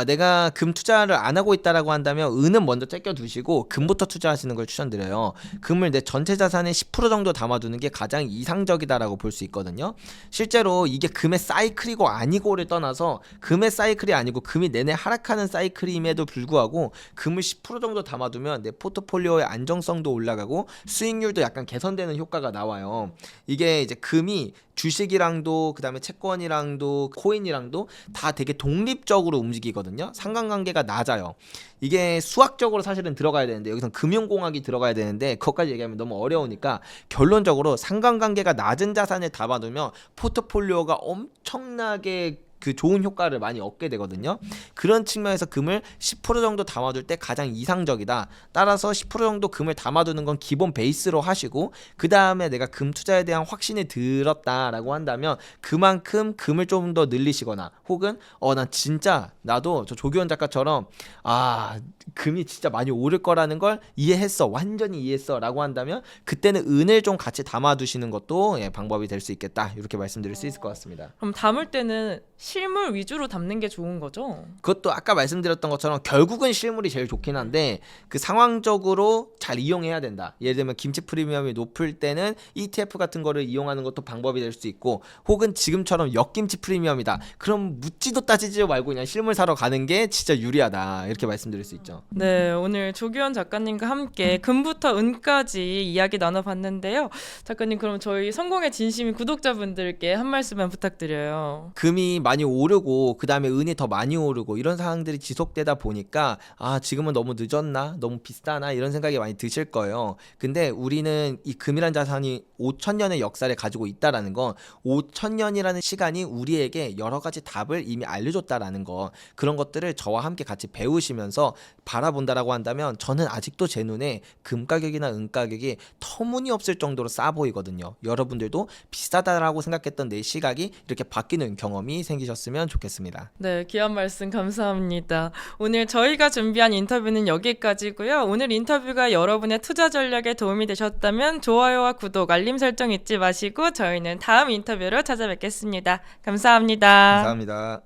내가 금 투자를 안 하고 있다라고 한다면 은은 먼저 째껴 두시고 금부터 투자하시는 걸 추천드려요. 금을 내 전체 자산의 10% 정도 담아두는 게 가장 이상적이다라고 볼 수 있거든요. 실제로 이게 금의 사이클이고 아니고를 떠나서 금의 사이클이 아니고 금이 내내 하락하는 사이클임에도 불구하고 금을 10% 정도 담아두면 내 포트폴리오의 안정성도 올라가고 수익률도 약간 개선되는 효과가 나와요. 이게 이제 금이 주식이랑도 그다음에 채권이랑도 코인이랑도 다 되게 독립적으로 움직이거든요. 상관관계가 낮아요. 이게 수학적으로 사실은 들어가야 되는데 여기선 금융공학이 들어가야 되는데 그것까지 얘기하면 너무 어려우니까 결론적으로 상관관계가 낮은 자산을 담아두면 포트폴리오가 엄청나게 그 좋은 효과를 많이 얻게 되거든요. 그런 측면에서 금을 10% 정도 담아둘 때 가장 이상적이다. 따라서 10% 정도 금을 담아두는 건 기본 베이스로 하시고 그 다음에 내가 금 투자에 대한 확신이 들었다라고 한다면 그만큼 금을 좀 더 늘리시거나 혹은 난 진짜 나도 저 조규현 작가처럼 금이 진짜 많이 오를 거라는 걸 이해했어. 완전히 이해했어 라고 한다면 그때는 은을 좀 같이 담아두시는 것도 방법이 될 수 있겠다. 이렇게 말씀드릴 수 있을 것 같습니다. 그럼 담을 때는 실물 위주로 담는 게 좋은 거죠? 그것도 아까 말씀드렸던 것처럼 결국은 실물이 제일 좋긴 한데 그 상황적으로 잘 이용해야 된다. 예를 들면 김치 프리미엄이 높을 때는 ETF 같은 거를 이용하는 것도 방법이 될 수 있고 혹은 지금처럼 역김치 프리미엄이다. 그럼 묻지도 따지지 말고 그냥 실물 사러 가는 게 진짜 유리하다. 이렇게 말씀드릴 수 있죠. 네, 오늘 조규현 작가님과 함께 금부터 은까지 이야기 나눠봤는데요. 작가님, 그럼 저희 성공의 진심인 구독자분들께 한 말씀만 부탁드려요. 금이 많이 오르고 그 다음에 은이 더 많이 오르고 이런 상황들이 지속되다 보니까 지금은 너무 늦었나 너무 비싸나 이런 생각이 많이 드실 거예요. 근데 우리는 이 금이란 자산이 5,000년의 역사를 가지고 있다라는 건 5,000년이라는 시간이 우리에게 여러 가지 답을 이미 알려줬다라는 거, 그런 것들을 저와 함께 같이 배우시면서 바라본다라고 한다면 저는 아직도 제 눈에 금 가격이나 은 가격이 터무니없을 정도로 싸 보이거든요. 여러분들도 비싸다라고 생각했던 내 시각이 이렇게 바뀌는 경험이 생기셨으면 좋겠습니다. 네, 귀한 말씀 감사합니다. 오늘 저희가 준비한 인터뷰는 여기까지고요. 오늘 인터뷰가 여러분의 투자 전략에 도움이 되셨다면 좋아요와 구독, 알림 설정 잊지 마시고 저희는 다음 인터뷰로 찾아뵙겠습니다. 감사합니다. 감사합니다.